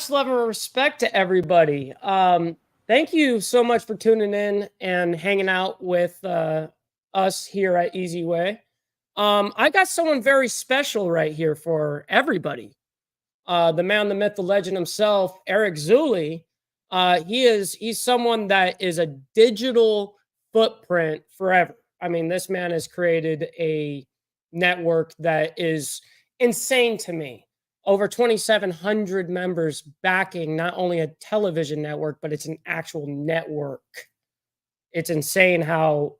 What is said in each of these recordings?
Much love and respect to everybody. Thank you so much for tuning in and hanging out with us here at Ezway. I got someone very special right here for everybody. The man, the myth, the legend himself, Eric Zuley. He's someone that is a digital footprint forever. I mean, this man has created a network that is insane to me. Over 2,700 members backing not only a television network, but it's an actual network. It's insane how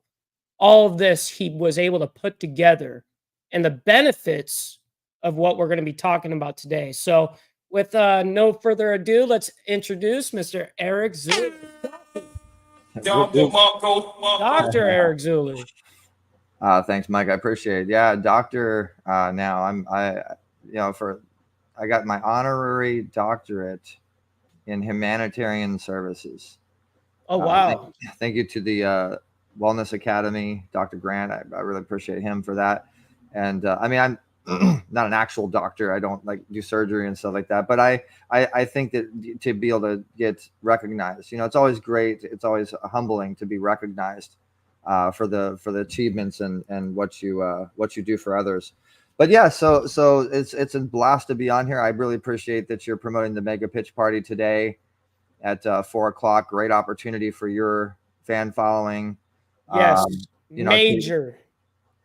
all of this he was able to put together and the benefits of what we're going to be talking about today. So, with no further ado, let's introduce Mr. Eric Zuley. Dr. Eric Zuley. Thanks, Mike. I appreciate it. Yeah, doctor. Now I got my honorary doctorate in humanitarian services. Oh, wow. Thank you to the Wellness Academy, Dr. Grant. I really appreciate him for that. And I'm not an actual doctor. I don't like do surgery and stuff like that. But I think that to be able to get recognized, it's always great. It's always humbling to be recognized for the achievements and what you do for others. But yeah, so it's a blast to be on here. I really appreciate that you're promoting the Mega Pitch Party today at 4:00. Great opportunity for your fan following. Yes, major.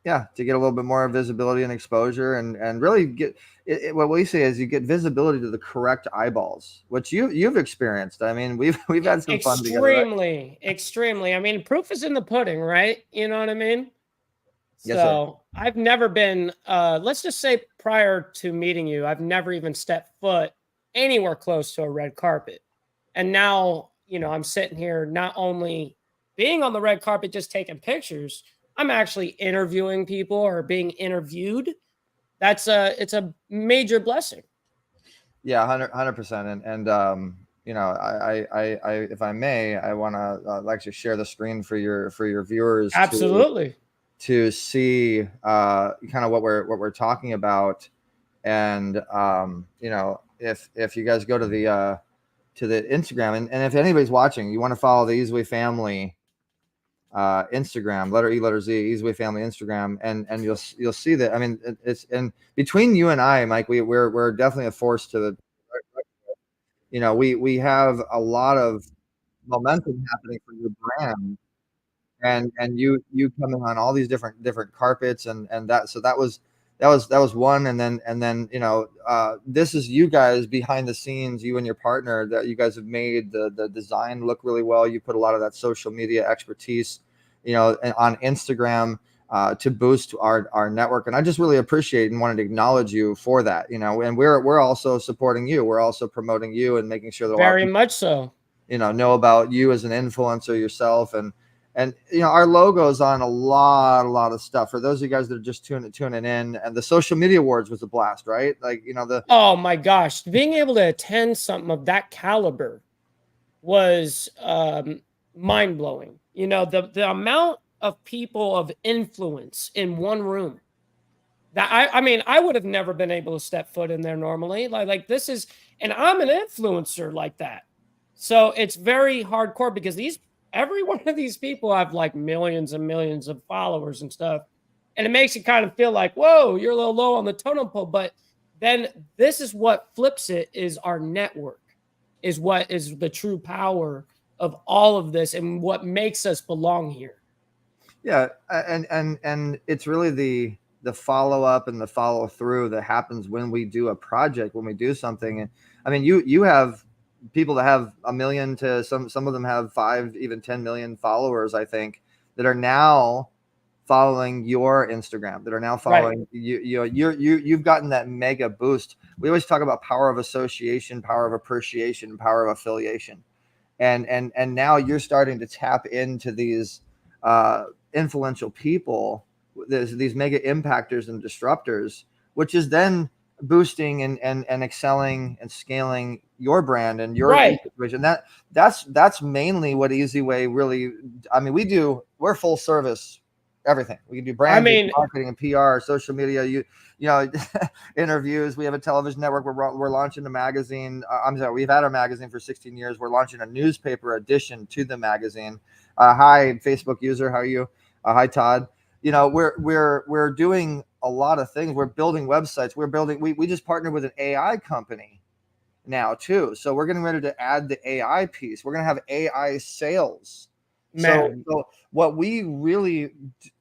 To get a little bit more visibility and exposure, and really get what we say is you get visibility to the correct eyeballs, which you've experienced. I mean, we've had some fun together. Extremely. I mean, proof is in the pudding, right? You know what I mean? Yes, so I've never been, let's just say prior to meeting you, I've never even stepped foot anywhere close to a red carpet. And now, I'm sitting here not only being on the red carpet, just taking pictures, I'm actually interviewing people or being interviewed. It's a major blessing. Yeah, 100%. And I if I may, I want to like to share the screen for your viewers. Absolutely. To see kind of what we're talking about, and if you guys go to the Instagram, and if anybody's watching, you want to follow the Ezway family Instagram, letter E, letter Z, Ezway family Instagram, and you'll see that. I mean, it's and between you and I, Mike, we're definitely a force to the. We have a lot of momentum happening for your brand, and you coming on all these different carpets, and that was one, and then this is you guys behind the scenes, you and your partner, that you guys have made the design look really well. You put a lot of that social media expertise on Instagram to boost our network, and I just really appreciate and wanted to acknowledge you for that. And we're also supporting you, we're also promoting you and making sure that very much so know about you as an influencer yourself, and our logo is on a lot of stuff. For those of you guys that are just tuning in, and the social media awards was a blast, right? Like, oh my gosh, being able to attend something of that caliber was mind blowing. The amount of people of influence in one room that I would have never been able to step foot in there normally. Like this is, and I'm an influencer like that. So it's very hardcore because every one of these people have like millions and millions of followers and stuff. And it makes you kind of feel like, whoa, you're a little low on the totem pole. But then this is what flips it, is our network, is what is the true power of all of this and what makes us belong here. Yeah. And it's really the follow up and the follow through that happens when we do a project, when we do something. And I mean, you have people that have 1 million to some of them have 5, even 10 million followers, I think, that are now following your Instagram, that are now following you've gotten that mega boost. We always talk about power of association, power of appreciation, power of affiliation. And now you're starting to tap into these influential people, these mega impactors and disruptors, which is then boosting and excelling and scaling your brand and your situation. That's mainly what Ezway really. I mean, we're full service everything. We can do branding, mean, marketing, and PR, social media. You know, interviews. We have a television network. We're launching a magazine. I'm sorry, we've had our magazine for 16 years. We're launching a newspaper edition to the magazine. Hi, Facebook user. How are you? Hi, Todd. You know, we're doing a lot of things. We're building websites. We just partnered with an AI company now too. So we're getting ready to add the AI piece. We're going to have AI sales. man. So what we really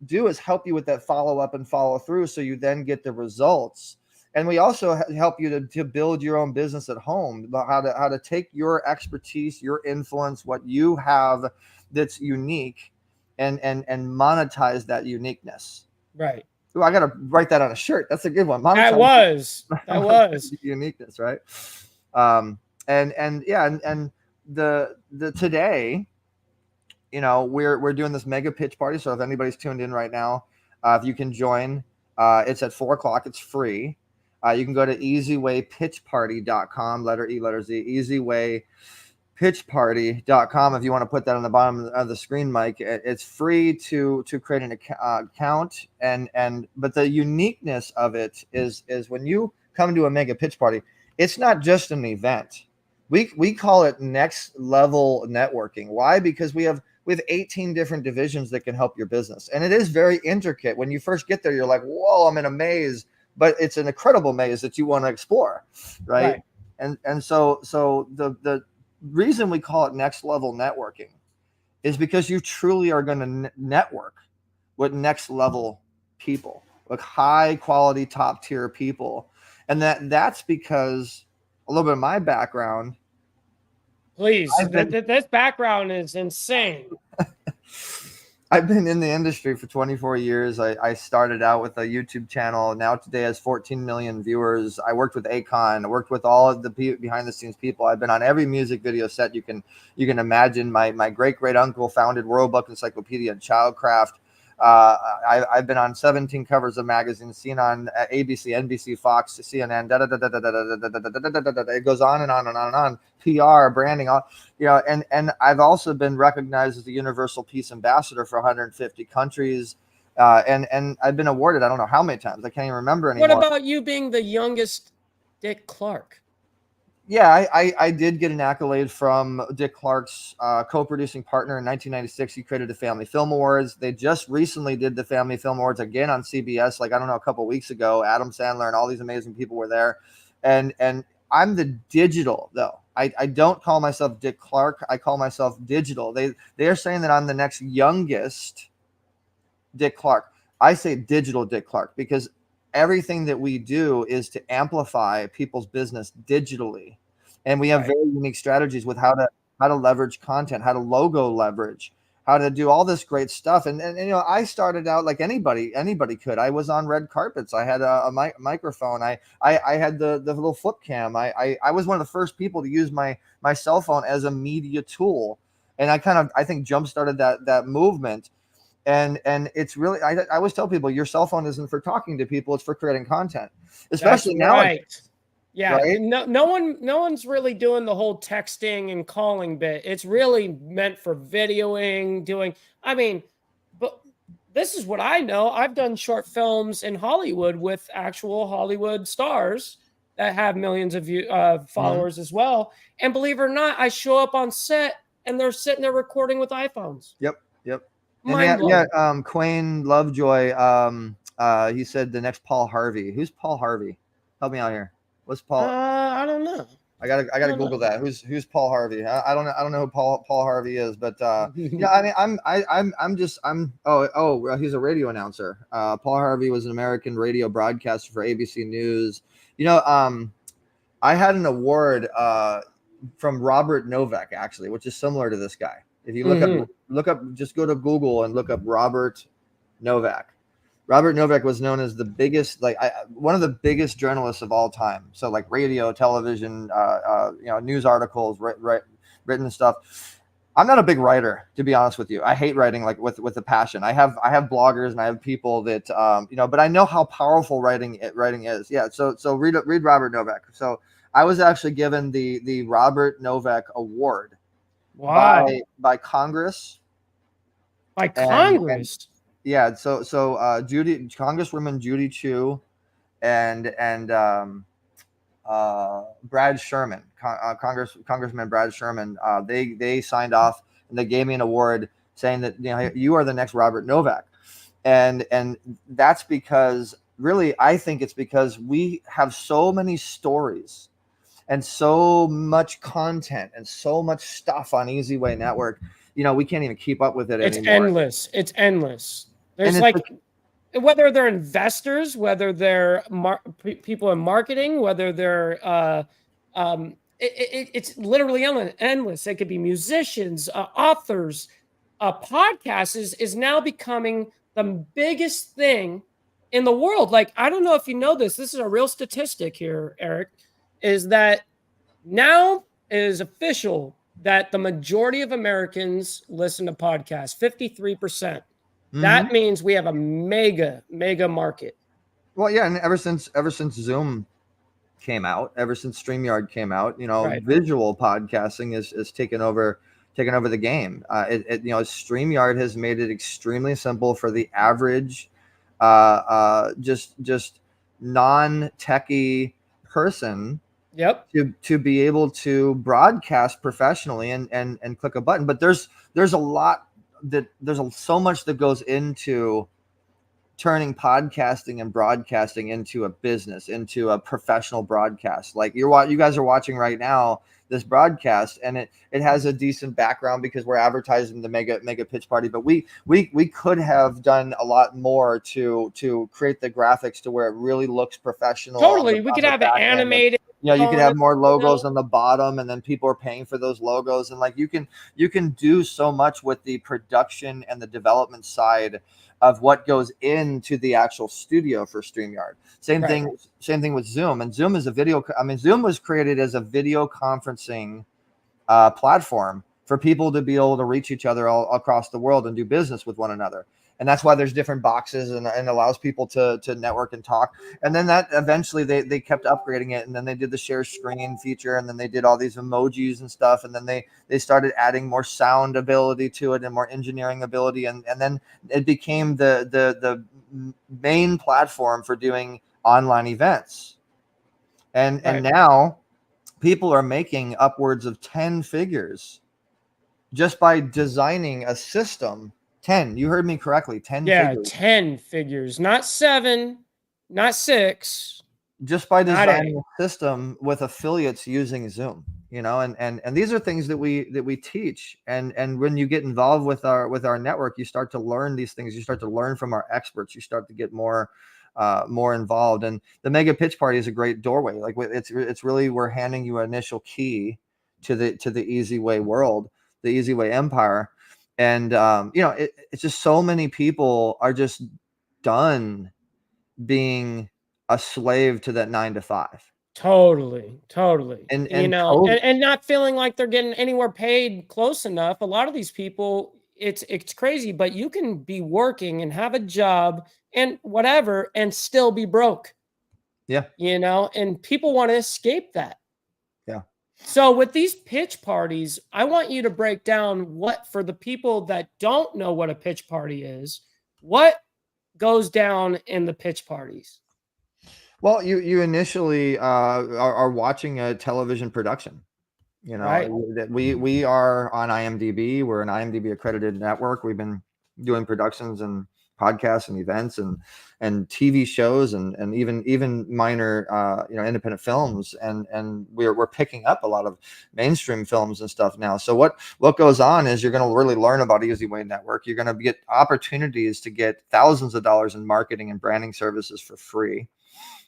do is help you with that follow up and follow through, so you then get the results. And we also help you to build your own business at home, how to take your expertise, your influence, what you have that's unique, and monetize that uniqueness. Right. Ooh, I got to write that on a shirt. That's a good one. That was uniqueness, right? And the today, you know, we're doing this mega pitch party. So if anybody's tuned in right now, if you can join, it's at 4:00. It's free. You can go to easywaypitchparty.com, letter E, letter Z, easywaypitchparty.com. If you want to put that on the bottom of the screen, Mike, it's free to create an account. But the uniqueness of it is when you come to a mega pitch party, it's not just an event. We call it next level networking. Why? Because we have 18 different divisions that can help your business. And it is very intricate. When you first get there, you're like, whoa, I'm in a maze, but it's an incredible maze that you want to explore. Right. And so the reason we call it next level networking is because you truly are going to network with next level people, like high quality, top tier people. And that's because a little bit of my background. Please, this background is insane. I've been in the industry for 24 years. I started out with a YouTube channel. Now today has 14 million viewers. I worked with Akon. I worked with all of the behind the scenes people. I've been on every music video set you can imagine. My great uncle founded World Book Encyclopedia and Childcraft. I've been on 17 covers of magazines, seen on ABC, NBC, Fox, CNN. It goes on and on and on and on. PR, branding, and I've also been recognized as the Universal Peace Ambassador for 150 countries, and I've been awarded I don't know how many times. I can't even remember anymore. What about you being the youngest Dick Clark? Yeah, I did get an accolade from Dick Clark's co-producing partner in 1996. He created the Family Film Awards. They just recently did the Family Film Awards again on CBS, like, I don't know, a couple of weeks ago. Adam Sandler and all these amazing people were there. And I'm the digital, though. I don't call myself Dick Clark. I call myself digital. They are saying that I'm the next youngest Dick Clark. I say digital Dick Clark because everything that we do is to amplify people's business digitally. And we have very unique strategies with how to leverage content, how to logo leverage, how to do all this great stuff. And you know, I started out like anybody could. I was on red carpets. I had a microphone. I had the little flip cam. I was one of the first people to use my cell phone as a media tool. And I think jump started that movement. And it's really, I always tell people, your cell phone isn't for talking to people, it's for creating content, especially now. Right. Yeah. Right? No one's really doing the whole texting and calling bit. It's really meant for videoing, but this is what I know. I've done short films in Hollywood with actual Hollywood stars that have millions of followers as well. And believe it or not, I show up on set and they're sitting there recording with iPhones. Yep. And Quayne Lovejoy, he said the next Paul Harvey. Who's Paul Harvey? Help me out here. What's Paul? I don't know. I gotta Google that. Who's Paul Harvey? I don't know who Paul Harvey is, but yeah, he's a radio announcer. Paul Harvey was an American radio broadcaster for ABC News. You know, I had an award from Robert Novak, actually, which is similar to this guy. If you look up, just go to Google and look up Robert Novak. Robert Novak was known as the biggest, one of the biggest journalists of all time. So like radio, television, news articles, written stuff. I'm not a big writer, to be honest with you. I hate writing with a passion. I have bloggers and I have people that but I know how powerful writing is. Yeah. So read Robert Novak. So I was actually given the Robert Novak Award. Wow. By Congress. By Congress. yeah. Judy, Congresswoman Judy Chu, and Brad Sherman, Congressman Brad Sherman. They signed off and they gave me an award saying that you are the next Robert Novak, and that's because really I think it's because we have so many stories and so much content and so much stuff on Easy Way Network. We can't even keep up with it It's anymore. endless. It's endless. And There's like whether they're investors, whether they're people in marketing, whether they're it's literally endless. It could be musicians, authors. Podcast is now becoming the biggest thing in the world. Like, I don't know if you know this. This is a real statistic here, Eric, is that now it is official that the majority of Americans listen to podcasts, 53%. That means we have a mega market. Well, yeah, and ever since Zoom came out, ever since StreamYard came out, Right. visual podcasting is taken over the game. StreamYard has made it extremely simple for the average, just non-techie person. Yep. To be able to broadcast professionally and click a button. But there's so much that goes into turning podcasting and broadcasting into a business, into a professional broadcast. Like you guys are watching right now this broadcast, and it has a decent background because we're advertising the mega pitch party. But we could have done a lot more to create the graphics to where it really looks professional. Totally, we could have it animated. You could have more logos on the bottom, and then people are paying for those logos. And like you can do so much with the production and the development side of what goes into the actual studio for StreamYard. Same thing with Zoom. And Zoom is a video. Zoom was created as a video conferencing platform for people to be able to reach each other all across the world and do business with one another. And that's why there's different boxes and allows people to network and talk. And then that eventually they kept upgrading it. And then they did the share screen feature, and then they did all these emojis and stuff. And then they started adding more sound ability to it and more engineering ability. And then it became the main platform for doing online events. And now people are making upwards of 10 figures just by designing a system. 10. You heard me correctly. 10 figures. 10 figures, not 7, not 6. Just by designing a system with affiliates using Zoom, and these are things that we teach. And when you get involved with our network, you start to learn these things. You start to learn from our experts. You start to get more involved. And the mega pitch party is a great doorway. Like it's really, we're handing you an initial key to the Easy Way world, the Easy Way empire. And it's just so many people are just done being a slave to that 9 to 5. Totally. And and not feeling like they're getting anywhere paid close enough. A lot of these people, it's crazy, but you can be working and have a job and whatever and still be broke. Yeah. And people want to escape that. Yeah. So with these pitch parties, I want you to break down what, for the people that don't know what a pitch party is, what goes down in the pitch parties. Well, you initially are watching a television production. That we are on IMDb. We're an IMDb accredited network. We've been doing productions and podcasts and events and TV shows and even minor independent films, and we're picking up a lot of mainstream films and stuff now. So what goes on is you're going to really learn about Easy Way Network. You're going to get opportunities to get thousands of dollars in marketing and branding services for free,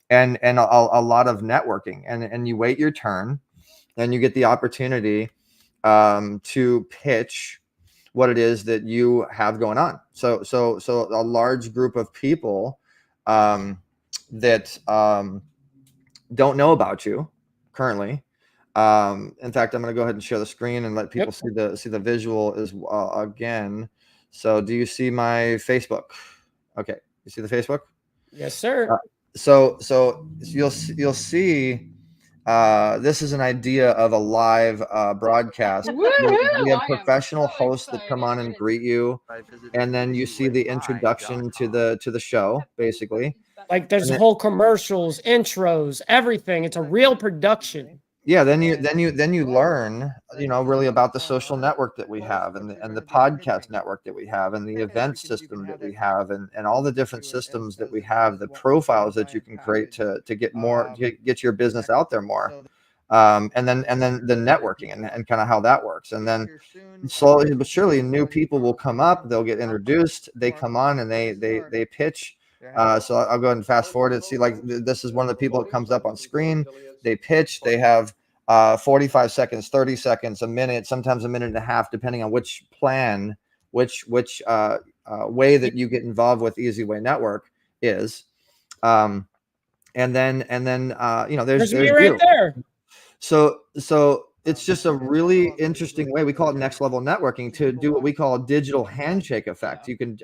and a lot of networking, and you wait your turn, and you get the opportunity to pitch what it is that you have going on. So a large group of people that don't know about you currently. In fact, I'm going to go ahead and share the screen and let people see the visual as again. So do you see my Facebook? Okay, you see the Facebook? Yes, sir. So you'll see This is an idea of a live broadcast. We have professional hosts that come on and greet you, and then you see the introduction to the show, basically. Like there's And then, whole commercials, intros, everything. It's a real production. yeah, then you learn, really about the social network that we have, and the podcast network that we have, and the event system that we have, and all the different systems that we have, the profiles that you can create to get more, get your business out there more. And then the networking and kind of how that works. And then slowly but surely new people will come up, they'll get introduced, they come on and they pitch. So I'll go ahead and fast forward it. See, like this is one of the people that comes up on screen. They pitch, they have 45 seconds, 30 seconds, a minute, sometimes a minute and a half, depending on which plan, which way that you get involved with Ezway Network is. And then there's me right you. there. So it's just a really interesting way. We call it next level networking to do what we call a digital handshake effect. You can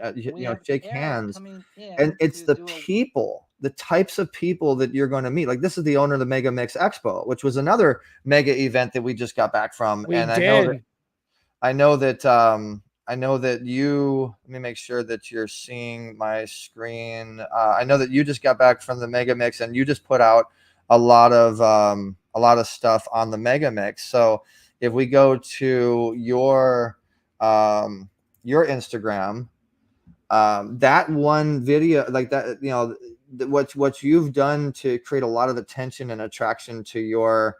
shake hands, and it's the people, the types of people that you're going to meet. Like this is the owner of the Mega Mix Expo, which was another mega event that we just got back from. I know that you, let me make sure that you're seeing my screen. I know that you just got back from the Mega Mix and you just put out a lot of stuff on the Mega Mix. So if we go to your Instagram, that one video, like that, what you've done to create a lot of attention and attraction to your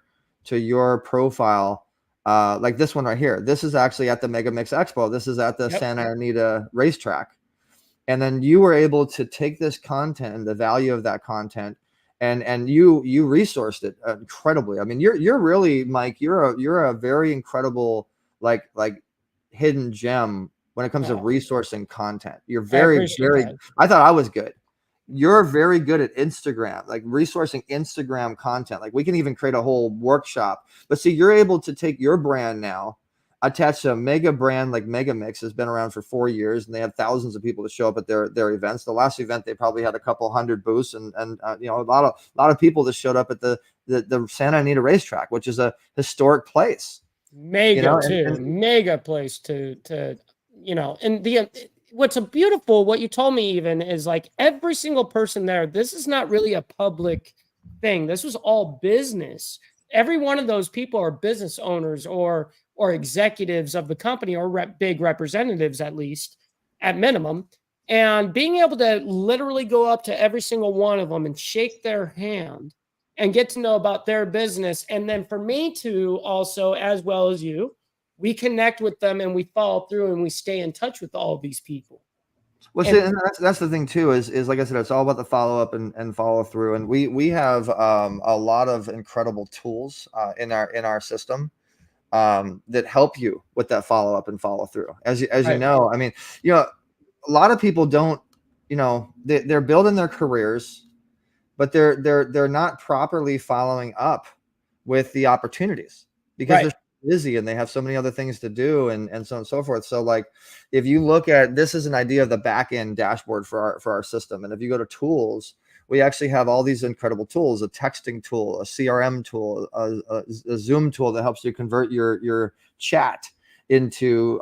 profile, like this one right here. This is actually at the Mega Mix Expo. This is at the Santa Anita racetrack. And then you were able to take this content and the value of that content, and you resourced it incredibly. I mean, you're really, Mike, you're a very incredible like hidden gem when it comes to resourcing content. You're very I thought I was good. You're very good at Instagram, like resourcing Instagram content. Like we can even create a whole workshop. But see, you're able to take your brand now, attached to a mega brand like Mega Mix has been around for 4 years, and they have thousands of people to show up at their events. The last event, they probably had a couple hundred booths, and a lot of people that showed up at the Santa Anita racetrack, which is a historic place. Mega place to and what's a beautiful, what you told me even is like every single person there, this is not really a public thing. This was all business. Every one of those people are business owners or executives of the company, or big representatives, at least at minimum. And being able to literally go up to every single one of them and shake their hand and get to know about their business. And then for me to also, as well as you, we connect with them and we follow through and we stay in touch with all of these people. Well, and that's the thing too, is like I said, it's all about the follow up and follow through. And we have a lot of incredible tools in our system that help you with that follow up and follow through. As you know, I mean, a lot of people don't, they're building their careers, but they're not properly following up with the opportunities because they're busy and they have so many other things to do and so on and so forth. So like, if you look at, this is an idea of the back end dashboard for our system. And if you go to tools, we actually have all these incredible tools: a texting tool, a CRM tool, a Zoom tool that helps you convert your chat into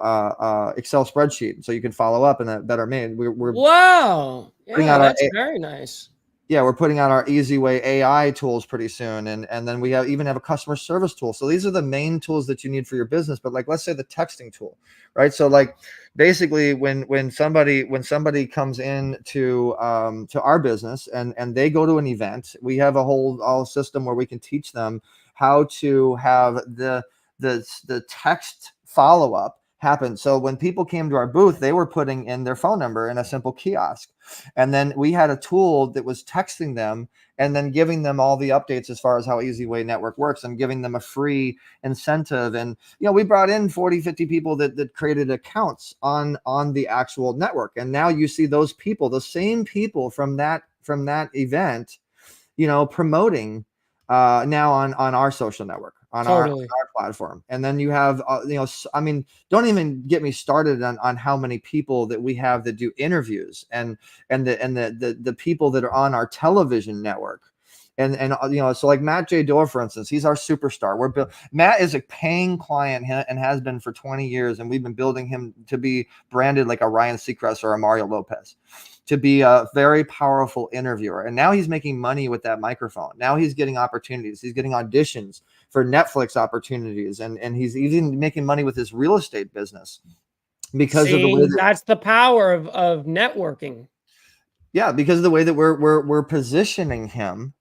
Excel spreadsheet so you can follow up in a better manner. We're wow, yeah, that's very nice. Yeah, we're putting out our Ezway AI tools pretty soon, and then we even have a customer service tool. So these are the main tools that you need for your business. But like, let's say the texting tool, right? So like, basically, when somebody comes in to our business and they go to an event, we have a whole system where we can teach them how to have the text follow up happen. So when people came to our booth, they were putting in their phone number in a simple kiosk. And then we had a tool that was texting them and then giving them all the updates as far as how Ezway Network works and giving them a free incentive. And, we brought in 40, 50 people that created accounts on the actual network. And now you see those people, those same people from that event, promoting now on our social network, on our platform. And then you have, I mean, don't even get me started on how many people that we have that do interviews and the people that are on our television network. And so like Matt J. Doerr, for instance, he's our superstar. Matt is a paying client and has been for 20 years, and we've been building him to be branded like a Ryan Seacrest or a Mario Lopez, to be a very powerful interviewer. And now he's making money with that microphone. Now he's getting opportunities. He's getting auditions for Netflix opportunities, and he's even making money with his real estate business because of the way that's the power of networking. Yeah, because of the way that we're positioning him,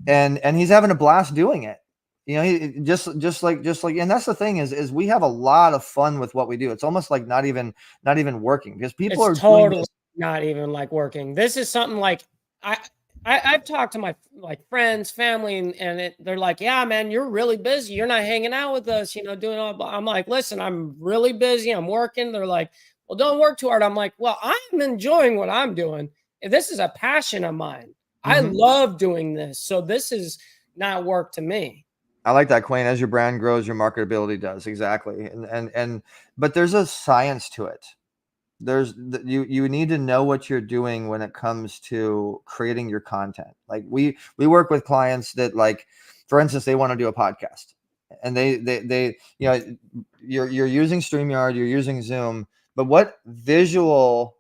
and he's having a blast doing it. He just like, and that's the thing is we have a lot of fun with what we do. It's almost like not even working, because people are totally not even like working. This is something like I've talked to my like friends, family, and they're like, yeah, man, you're really busy. You're not hanging out with us, doing all. I'm like, listen, I'm really busy. I'm working. They're like, well, don't work too hard. I'm like, well, I'm enjoying what I'm doing. This is a passion of mine. I love doing this. So this is not work to me. I like that, Quayne. As your brand grows, your marketability does. Exactly. But there's a science to it. You need to know what you're doing when it comes to creating your content. Like we work with clients that, like, for instance, they want to do a podcast, and they you're using StreamYard, you're using Zoom, but what visual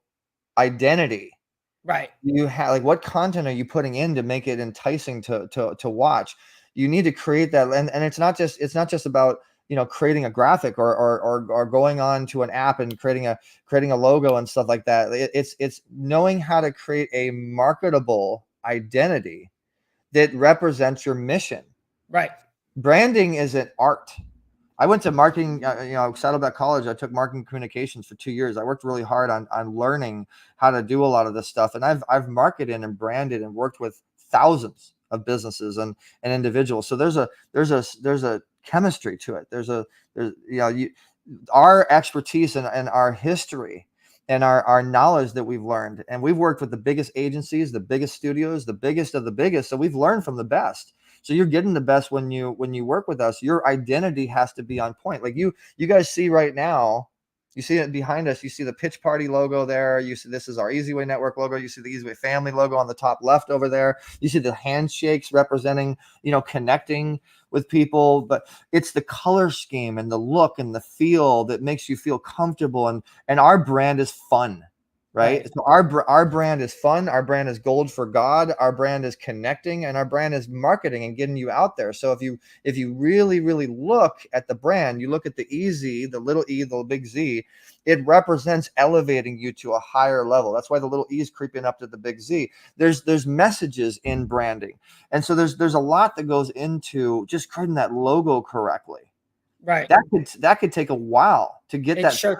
identity you have, like what content are you putting in to make it enticing to watch? You need to create that, and it's not just about creating a graphic or going on to an app and creating a logo and stuff like that. It's knowing how to create a marketable identity that represents your mission. Right. Branding is an art. I went to marketing, Saddleback College. I took marketing communications for 2 years. I worked really hard on learning how to do a lot of this stuff. And I've marketed and branded and worked with thousands of businesses and individuals. So there's a chemistry to it. Our expertise and our history and our knowledge that we've learned. And we've worked with the biggest agencies, the biggest studios, the biggest of the biggest. So we've learned from the best. So you're getting the best when you work with us. Your identity has to be on point. Like you guys see right now, you see it behind us. You see the Pitch Party logo there. You see this is our Ezway Network logo. You see the Ezway Family logo on the top left over there. You see the handshakes representing, connecting with people. But it's the color scheme and the look and the feel that makes you feel comfortable. And our brand is fun. Right. So our brand is fun. Our brand is gold for God. Our brand is connecting, and our brand is marketing and getting you out there. So if you really, really look at the brand, you look at the EZ, the little E, the big Z, it represents elevating you to a higher level. That's why the little E is creeping up to the big Z. There's messages in branding. And so there's a lot that goes into just creating that logo correctly. Right. That could take a while to get that. It sure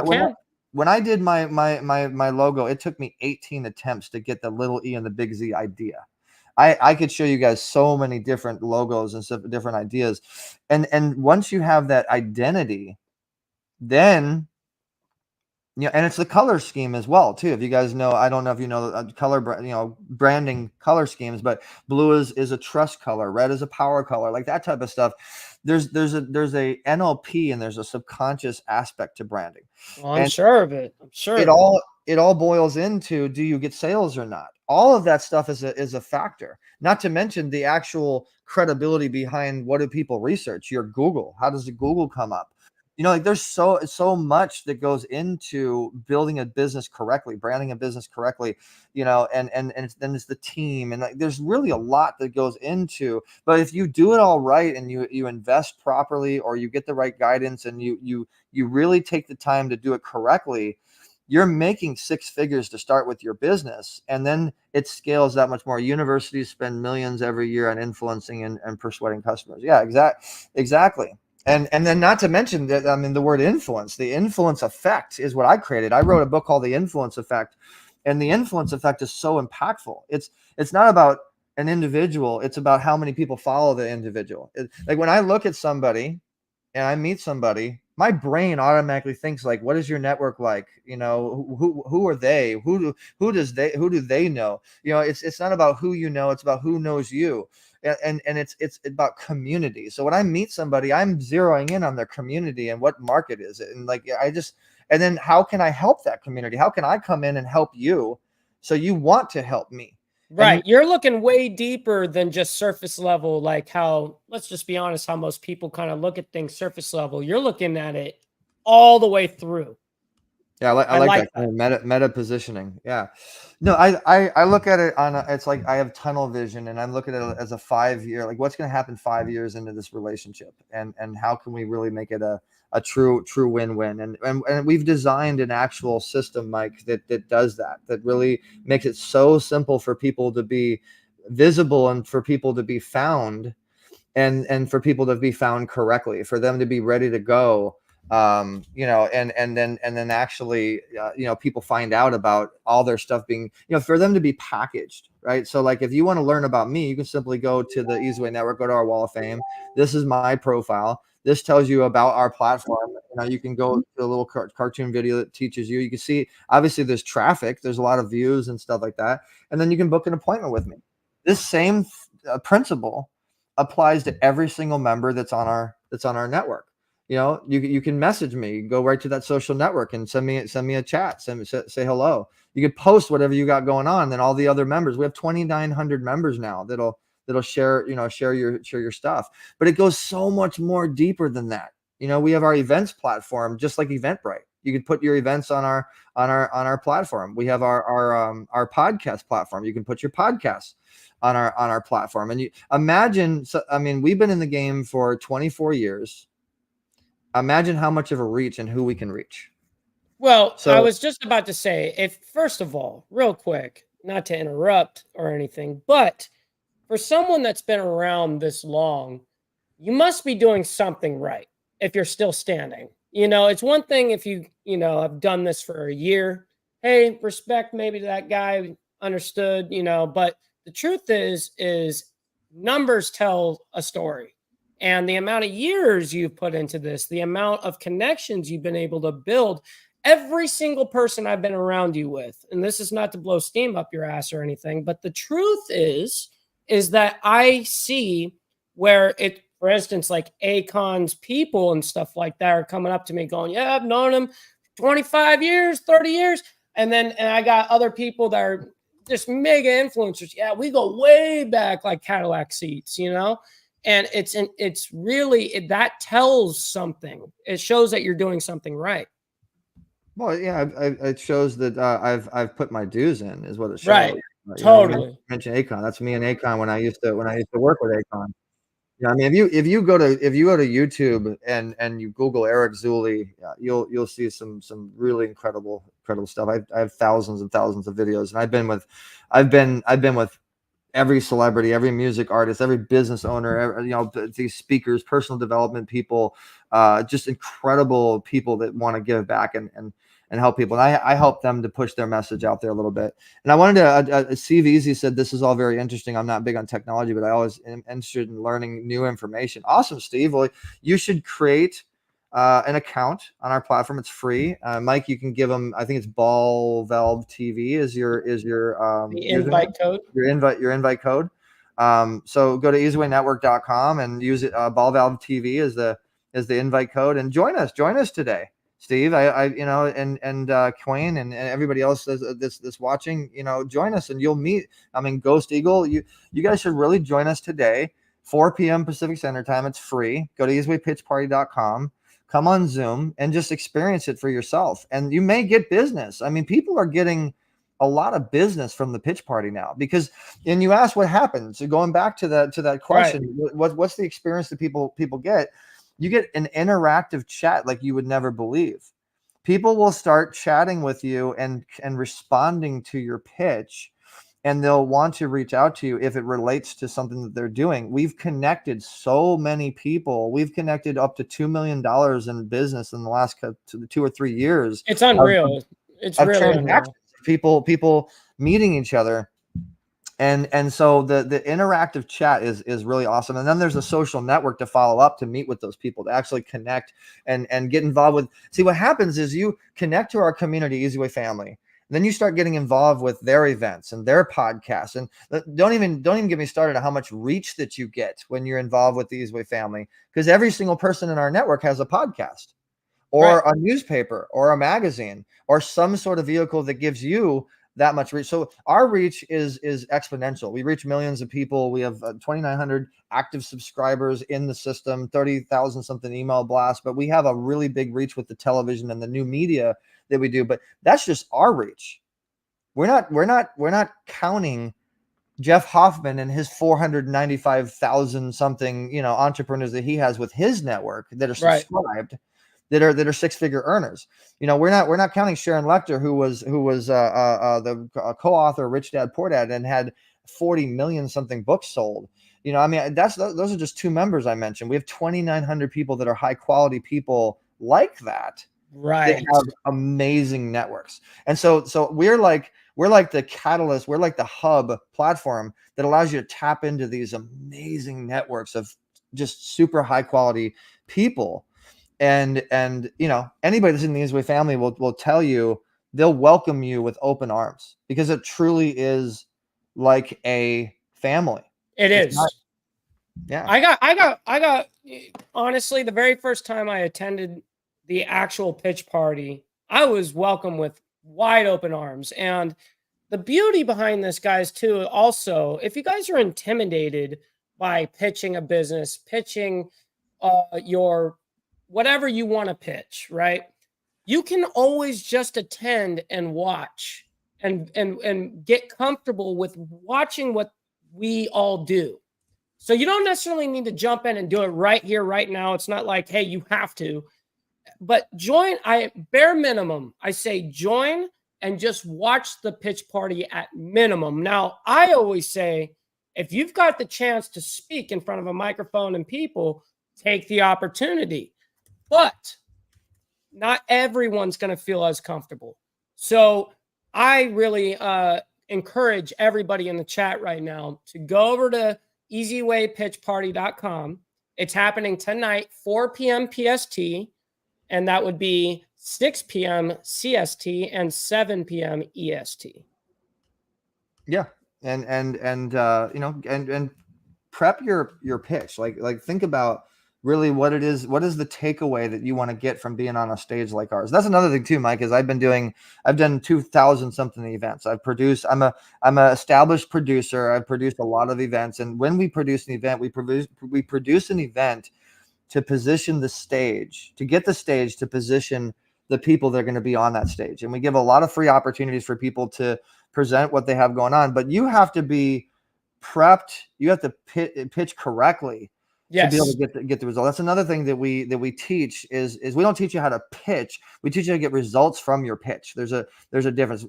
can. When I did my logo, it took me 18 attempts to get the little E and the big Z idea. I could show you guys so many different logos and different ideas. And once you have that identity, then, and it's the color scheme as well, too. If you guys know, I don't know if you know branding color schemes, but blue is a trust color. Red is a power color, like that type of stuff. There's a NLP and there's a subconscious aspect to branding. Well, I'm sure of it. I'm sure it all boils into, do you get sales or not? All of that stuff is a factor, not to mention the actual credibility behind what do people research. Your Google, how does the Google come up? Like there's so much that goes into building a business correctly, branding a business correctly, and then it's the team, and like there's really a lot that goes into. But if you do it all right and you invest properly, or you get the right guidance, and you really take the time to do it correctly, you're making six figures to start with your business, and then it scales that much more. Universities spend millions every year on influencing and persuading customers. Yeah, exactly. And then not to mention that, the word influence, the influence effect is what I created. I wrote a book called The Influence Effect, and the influence effect is so impactful. It's not about an individual. It's about how many people follow the individual. Like when I look at somebody and I meet somebody, my brain automatically thinks like, what is your network like? Who are they? Who do they know? It's not about who you know, it's about who knows you. And it's about community. So when I meet somebody, I'm zeroing in on their community and what market is it. And like, and then how can I help that community? How can I come in and help you so you want to help me? Right. You're looking way deeper than just surface level, like how, let's just be honest, how most people kind of look at things surface level. You're looking at it all the way through. Yeah, I I like like that that. kind of meta positioning. Yeah. No, I look at it on it's like I have tunnel vision, and I look at it as a 5 year, like what's going to happen 5 years into this relationship, and how can we really make it a true win-win, and we've designed an actual system, Mike, that does that really makes it so simple for people to be visible and for people to be found, and for people to be found correctly, for them to be ready to go, and then actually, people find out about all their stuff being, for them to be packaged, right? So like, if you want to learn about me, you can simply go to the Ezway Network, go to our wall of fame. This is my profile. This tells you about our platform. You can go to a little cartoon video that teaches you. You can see, obviously there's traffic, there's a lot of views and stuff like that. And then you can book an appointment with me. This same principle applies to every single member that's on our network. You can message me, go right to that social network and send me a chat, say hello. You could post whatever you got going on. Then all the other members, we have 2,900 members now that'll share your stuff. But it goes so much more deeper than that. We have our events platform, just like Eventbrite. You could put your events on our platform. We have our podcast platform. You can put your podcasts on our platform. And you imagine, we've been in the game for 24 years. Imagine how much of a reach and who we can reach. Well, So I was just about to say, if first of all, real quick, not to interrupt or anything, but for someone that's been around this long, you must be doing something right if you're still standing. It's one thing if you have done this for a year. Hey, respect maybe to that guy, understood, but the truth is numbers tell a story. And the amount of years you've put into this, the amount of connections you've been able to build, every single person I've been around you with, and this is not to blow steam up your ass or anything, but the truth is that I see where it, for instance, like Akon's people and stuff like that are coming up to me going, yeah, I've known him 25 years, 30 years. And I got other people that are just mega influencers. Yeah, we go way back like Cadillac seats, and it's really, that tells something. It shows that you're doing something right. well, yeah, it shows that I've put my dues in, is what it shows. Right. You Totally. mentioned Akon. That's me and Akon when I used to work with Akon. If you go to YouTube and you Google Eric Zuley, you'll see some really incredible stuff. I have thousands and thousands of videos, and I've been with every celebrity, every music artist, every business owner, these speakers, personal development people, just incredible people that want to give back and help people. And I help them to push their message out there a little bit. And I wanted to, Steve Easy said, this is all very interesting. I'm not big on technology, but I always am interested in learning new information. Awesome, Steve. Well, you should create an account on our platform. It's free. Mike, you can give them, I think it's Ball Valve TV is your The invite code. Your invite code. So go to easywaynetwork.com and use it, Ball Valve TV as the invite code, and join us today, Steve. And Quayne and everybody else that's watching, join us, and you'll meet. Ghost Eagle, you guys should really join us today, 4 p.m. Pacific Standard Time. It's free. Go to easywaypitchparty.com. Come on Zoom and just experience it for yourself. And you may get business. People are getting a lot of business from the pitch party now, because, and you ask what happens. So going back to that question, right. What's the experience that people get? You get an interactive chat like you would never believe. People will start chatting with you and responding to your pitch, and they'll want to reach out to you if it relates to something that they're doing. We've connected so many people. We've connected up to $2 million in business in the last 2 or 3 years. It's unreal. It's really unreal. People meeting each other. And so the interactive chat is really awesome. And then there's a social network to follow up, to meet with those people, to actually connect and get involved with. See, what happens is you connect to our community, Ezway family. Then you start getting involved with their events and their podcasts. And don't even get me started on how much reach that you get when you're involved with the Ezway family, because every single person in our network has a podcast or a newspaper or a magazine or some sort of vehicle that gives you that much reach. So our reach is exponential. We reach millions of people. We have 2,900 active subscribers in the system, 30,000 something email blasts, but we have a really big reach with the television and the new media that we do. But that's just our reach. We're not counting Jeff Hoffman and his 495,000 something, entrepreneurs that he has with his network that are subscribed, that are six-figure earners. We're not counting Sharon Lechter, who was the co-author of Rich Dad Poor Dad and had 40 million something books sold. Those are just two members I mentioned. We have 2,900 people that are high quality people like that. Right. That have amazing networks. And so we're like the catalyst, we're like the hub platform that allows you to tap into these amazing networks of just super high quality people. And anybody that's in the Ezway family will tell you, they'll welcome you with open arms, because it truly is like a family. It's not, yeah. I got honestly, the very first time I attended the actual pitch party, I was welcomed with wide open arms. And the beauty behind this, guys, too, also, if you guys are intimidated by pitching a business, pitching your whatever you want to pitch, right? You can always just attend and watch and get comfortable with watching what we all do. So you don't necessarily need to jump in and do it right here, right now. It's not like, hey, you have to. But join, bare minimum, I say join and just watch the pitch party at minimum. Now, I always say, if you've got the chance to speak in front of a microphone and people, take the opportunity. But not everyone's going to feel as comfortable. So I really encourage everybody in the chat right now to go over to easywaypitchparty.com. It's happening tonight, 4 p.m. PST. And that would be 6 p.m. CST and 7 p.m. EST. Yeah, and prep your pitch. Like think about really what it is. What is the takeaway that you want to get from being on a stage like ours? That's another thing too, Mike. Is I've done 2,000 something events. I'm a established producer. I've produced a lot of events, and when we produce an event, we produce an event to position the stage, to get the stage to position the people that are going to be on that stage. And we give a lot of free opportunities for people to present what they have going on, but you have to be prepped. You have to pitch correctly to be able to get the result. That's another thing that we teach is we don't teach you how to pitch. We teach you how to get results from your pitch. There's a difference.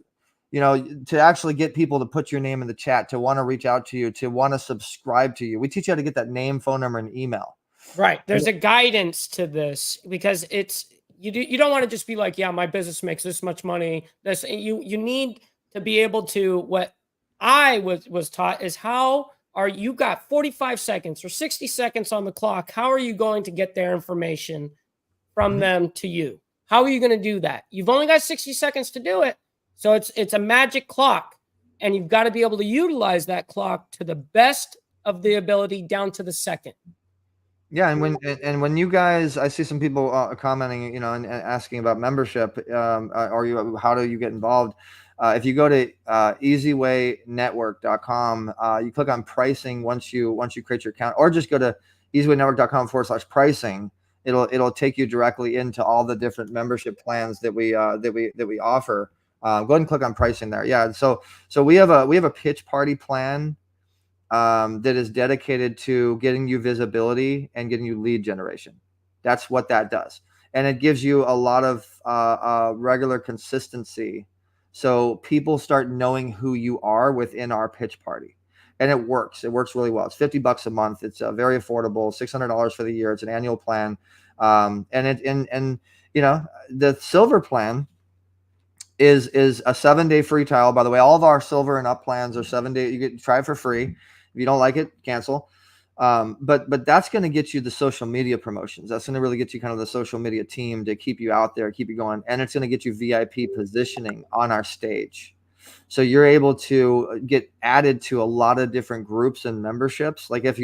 To actually get people to put your name in the chat, to want to reach out to you, to want to subscribe to you. We teach you how to get that name, phone number, and email. Right. There's a guidance to this, because you don't want to just be like, yeah, my business makes this much money. You need to be able to, what I was taught is, how are you got 45 seconds or 60 seconds on the clock? How are you going to get their information from them to you? How are you going to do that? You've only got 60 seconds to do it. So it's a magic clock, and you've got to be able to utilize that clock to the best of the ability down to the second. Yeah, and when you guys, I see some people commenting, and asking about membership. How do you get involved? If you go to easywaynetwork.com, you click on pricing once you create your account, or just go to easywaynetwork.com/pricing. It'll take you directly into all the different membership plans that we offer. Go ahead and click on pricing there. Yeah, so we have a pitch party plan that is dedicated to getting you visibility and getting you lead generation. That's what that does. And it gives you a lot of regular consistency. So people start knowing who you are within our pitch party. And it works. It works really well. It's $50 a month. It's very affordable, $600 for the year. It's an annual plan. And the silver plan is a 7-day free trial. By the way, all of our silver and up plans are 7 days. You get try it for free. If you don't like it, cancel. But that's going to get you the social media promotions. That's going to really get you kind of the social media team to keep you out there, keep you going. And it's going to get you VIP positioning on our stage. So you're able to get added to a lot of different groups and memberships. Like if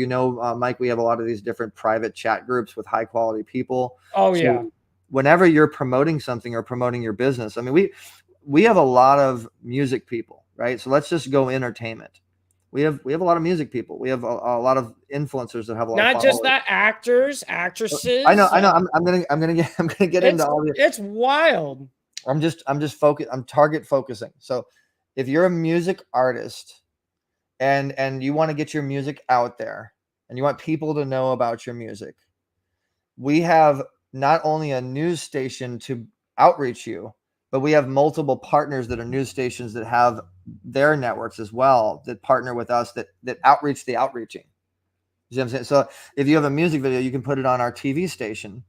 Mike, we have a lot of these different private chat groups with high quality people. Oh, yeah. Whenever you're promoting something or promoting your business, I mean, we have a lot of music people, right? So let's just go entertainment. We have a lot of music people. We have a lot of influencers that have a lot of Not just followers. that, actors, I know. actresses. I'm gonna get into all the. It's wild. I'm just focused. I'm target focusing. So if you're a music artist and you want to get your music out there and you want people to know about your music, we have not only a news station to outreach you, but we have multiple partners that are news stations that have their networks as well that partner with us that outreach the outreaching. You see what I'm saying? So if you have a music video, you can put it on our TV station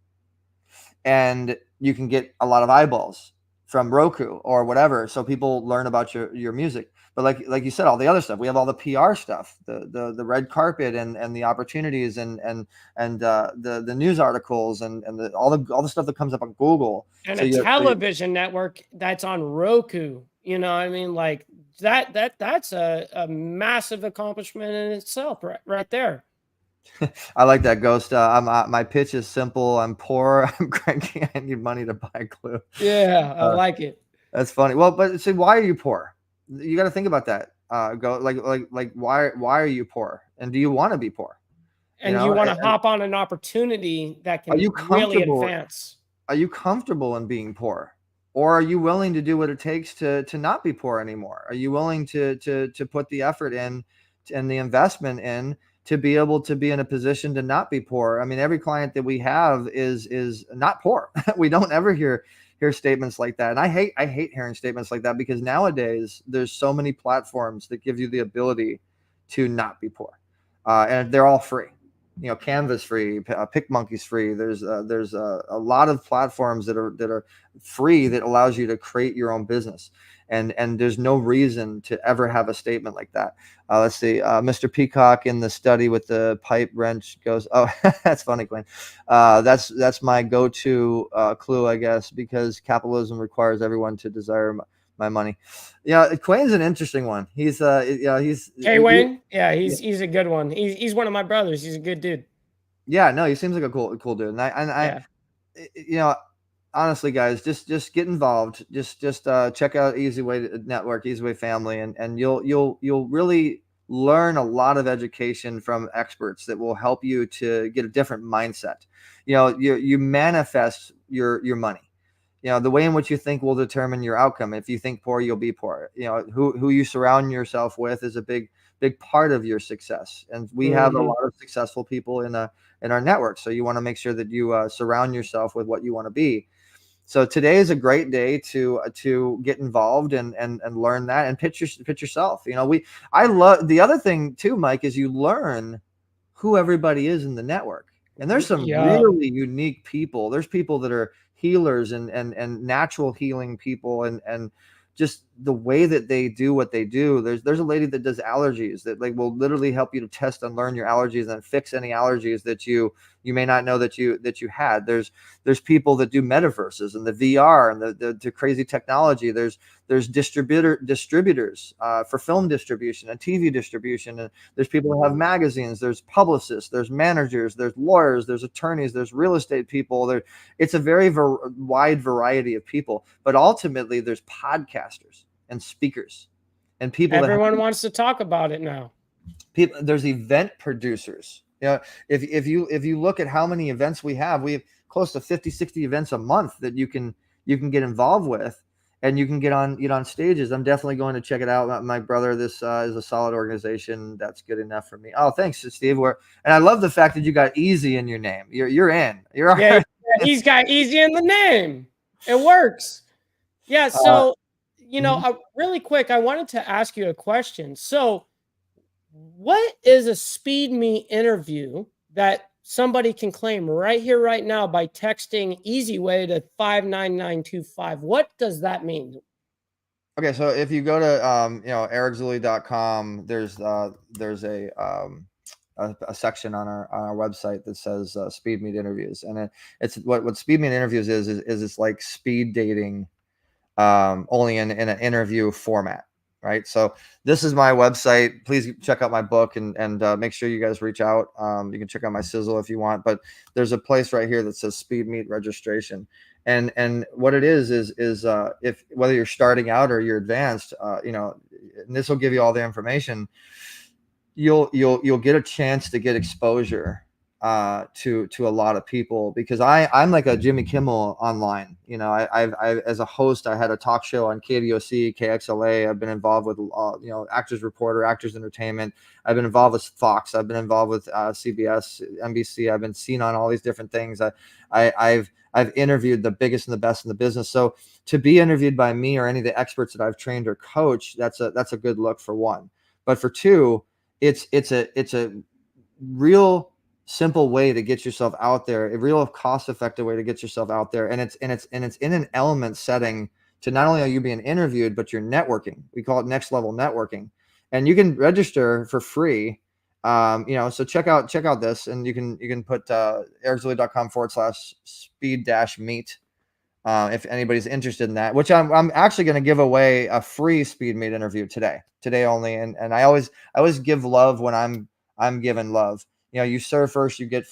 and you can get a lot of eyeballs from Roku or whatever. So people learn about your music. But like you said, all the other stuff, we have all the PR stuff, the red carpet and the opportunities and the news articles and all the stuff that comes up on Google. And So a television network that's on Roku. You know, I mean, like that's a massive accomplishment in itself, right there. I like that, Ghost. My pitch is simple. I'm poor. I'm cranky. I need money to buy glue. Yeah, I like it. That's funny. Well, but see, why are you poor? You got to think about that. Why are you poor? And do you want to be poor? And you want to hop on an opportunity that can really advance. Are you comfortable in being poor? Or are you willing to do what it takes to not be poor anymore? Are you willing to put the effort in and the investment in to be able to be in a position to not be poor? I mean, every client that we have is not poor. We don't ever hear statements like that. And I hate hearing statements like that because nowadays there's so many platforms that give you the ability to not be poor. And they're all free. You know, Canva's free, PicMonkey's free. There's a lot of platforms that are free that allows you to create your own business. And there's no reason to ever have a statement like that. Let's see, Mr. Peacock in the study with the pipe wrench goes, oh, that's funny, Quinn. That's my go-to clue, I guess, because capitalism requires everyone to desire my money. Yeah, Quayne's an interesting one. He's Wayne. Yeah, he's a good one. He's one of my brothers. He's a good dude. Yeah, no, he seems like a cool dude. And I you know, honestly, guys, just get involved. Just check out Ezway Network, Ezway Family, and you'll really learn a lot of education from experts that will help you to get a different mindset. You know, you manifest your money. You know, the way in which you think will determine your outcome. If you think poor, you'll be poor. You know, who you surround yourself with is a big part of your success. And we have a lot of successful people in our network. So you want to make sure that you surround yourself with what you want to be. So today is a great day to get involved and learn that and pitch yourself. You know, I love the other thing too, Mike, is you learn who everybody is in the network. And there's some really unique people. There's people that are healers and natural healing people and just the way that they do what they do. There's a lady that does allergies that like will literally help you to test and learn your allergies and fix any allergies that you may not know that you had. There's people that do metaverses and the VR and the crazy technology. There's distributors for film distribution and TV distribution. And there's people who have magazines. There's publicists. There's managers. There's lawyers. There's attorneys. There's real estate people. It's a very wide variety of people. But ultimately, there's podcasters and speakers and people. Everyone wants to talk about it now. There's event producers. You know, if you look at how many events we have close to 50, 60 events a month that you can get involved with, and you can get on stages. I'm definitely going to check it out. My brother, this is a solid organization. That's good enough for me. Oh, thanks, Steve. And I love the fact that you got easy in your name. You're in. Yeah, he's got easy in the name. It works. Yeah. So, really quick, I wanted to ask you a question. So, what is a speed meet interview that somebody can claim right here, right now by texting Ezway to 59925? What does that mean? Okay, so if you go to ericzuli.com, there's a section on our website that says speed meet interviews, and it's what speed meet interviews is it's like speed dating, only in an interview format. Right. So this is my website. Please check out my book and make sure you guys reach out. You can check out my sizzle if you want, but there's a place right here that says speed meet registration. And what it is if whether you're starting out or you're advanced, you know, and this will give you all the information, you'll get a chance to get exposure to a lot of people, because I'm like a Jimmy Kimmel online. You know, I as a host, I had a talk show on KDOC, KXLA. I've been involved with you know, Actors Reporter, Actors Entertainment. I've been involved with Fox. I've been involved with CBS, NBC. I've been seen on all these different things. I've interviewed the biggest and the best in the business. So to be interviewed by me or any of the experts that I've trained or coached, that's a good look, for one. But for two, it's a real simple way to get yourself out there, a real cost-effective way to get yourself out there, and it's in an element setting to not only are you being interviewed, but you're networking. We call it next level networking, and you can register for free. You know, so check out this, and you can put ericzoe.com/speed-meet. If anybody's interested in that, which I'm actually going to give away a free speed meet interview today only. And I always give love when I'm giving love. You know, you serve first, you get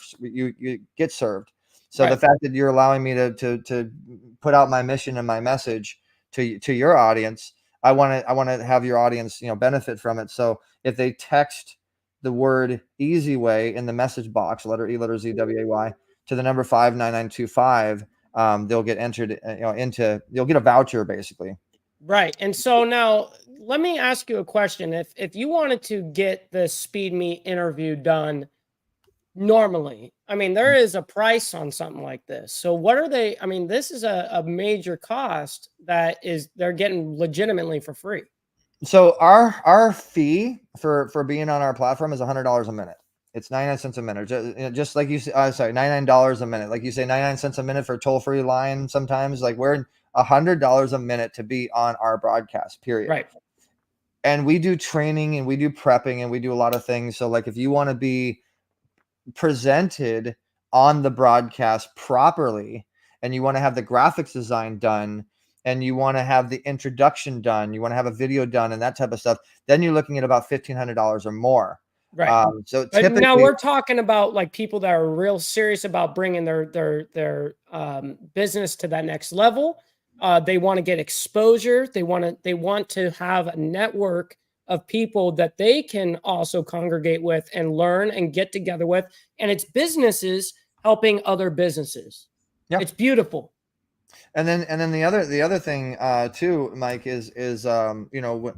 served. So Right. the fact that you're allowing me to put out my mission and my message to your audience, I want to have your audience, you know, benefit from it. So if they text the word Ezway in the message box, letter E, letter Z, WAY, to the number 59925, they'll get entered, you know, you'll get a voucher basically. Right. And so now let me ask you a question. If you wanted to get the speed meet interview done normally, I mean, there is a price on something like this. So what are they? I mean, this is a major cost that they're getting legitimately for free. So our fee for being on our platform is $100 a minute. It's 99 cents a minute. Just like you say, sorry, $99 a minute. Like you say, 99 cents a minute for a toll-free line. Sometimes, like, we're $100 a minute to be on our broadcast, period. Right. And we do training and we do prepping and we do a lot of things. So like, if you want to be presented on the broadcast properly, and you want to have the graphics design done, and you want to have the introduction done, you want to have a video done and that type of stuff, then you're looking at about $1,500 or more. Right. So But now typically, we're talking about like people that are real serious about bringing their business to that next level. They want to get exposure. They want to have a network of people that they can also congregate with and learn and get together with. And it's businesses helping other businesses. yeah. It's beautiful. And then the other thing too, Mike, is you know,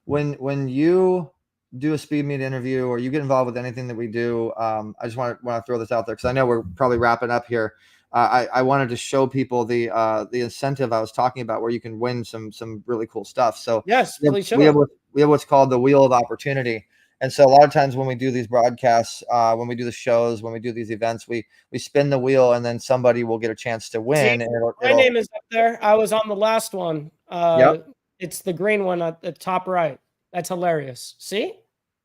when you do a speed meet interview or you get involved with anything that we do, I just want to throw this out there, because I know we're probably wrapping up here. I wanted to show people the incentive I was talking about, where you can win some really cool stuff. So Yes, please show we have it. what's called the Wheel of Opportunity. And so a lot of times when we do these broadcasts, when we do the shows, when we do these events, we spin the wheel, and then somebody will get a chance to See, win. And my name is up there. I was on the last one. Yep. It's the green one at the top right. That's hilarious. See?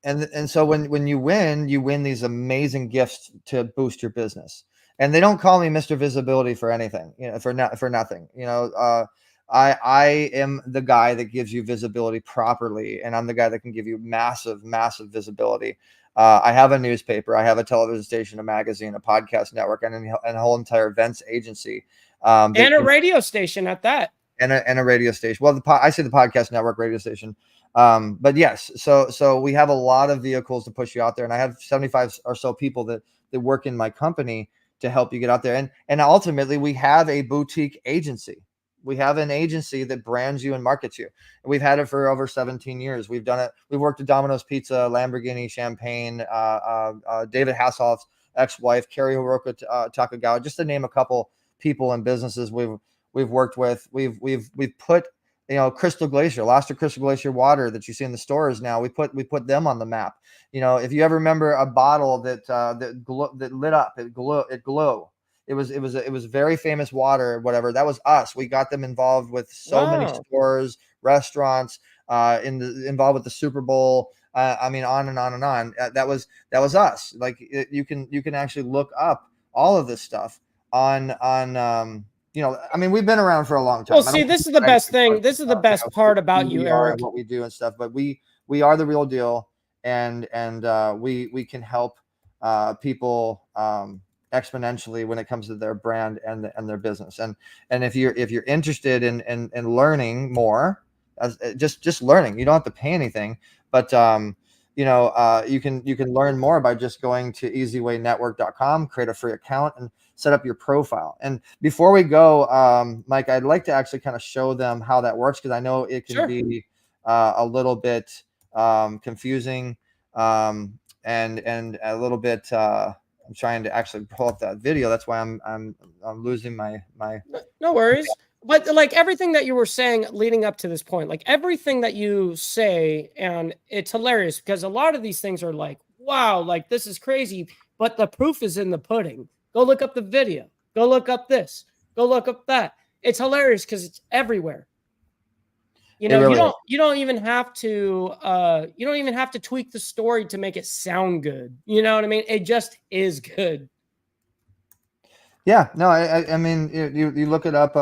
And so when you win these amazing gifts to boost your business. And they don't call me Mr. Visibility for anything, you know, for nothing. You know, I am the guy that gives you visibility properly, and I'm the guy that can give you massive visibility. I have a newspaper, I have a television station, a magazine, a podcast network, and a whole entire events agency, And a radio station at that. And a radio station. Well, I say the podcast network, radio station. But yes, so we have a lot of vehicles to push you out there, and I have 75 or so people that work in my company to help you get out there. And ultimately, we have a boutique agency. We have an agency that brands you and markets you. And we've had it for over 17 years. We've done it. We've worked at Domino's Pizza, Lamborghini, Champagne, David Hasselhoff's ex-wife, Carrie Hiroka Takagawa, just to name a couple people and businesses we've worked with. We've put, you know, Crystal Glacier, Lobster Crystal Glacier water that you see in the stores now. We put them on the map. You know, if you ever remember a bottle that lit up, it glowed. It was very famous water, whatever. That was us. We got them involved with so many stores, restaurants, involved with the Super Bowl. I mean, on and on and on. That was us. Like, you can actually look up all of this stuff on you know, I mean, we've been around for a long time. Well, see, this is the best thing. This is the best part about you, Eric. What we do and stuff, but we are the real deal, and we can help people exponentially when it comes to their brand and their business. And if you're interested in learning more, as just learning, you don't have to pay anything, but you can learn more by just going to easywaynetwork.com, create a free account, and set up your profile. And before we go, Mike, I'd like to actually kind of show them how that works, because I know it can be a little bit confusing, and a little bit. I'm trying to actually pull up that video. That's why I'm losing my. No worries. But like everything that you were saying leading up to this point, like everything that you say, and it's hilarious because a lot of these things are like, wow, like this is crazy, but the proof is in the pudding. Go look up the video. Go look up this. Go look up that. It's hilarious because it's everywhere. You know, you don't even have to tweak the story to make it sound good. You know what I mean? It just is good. Yeah, no, I mean, you look it up,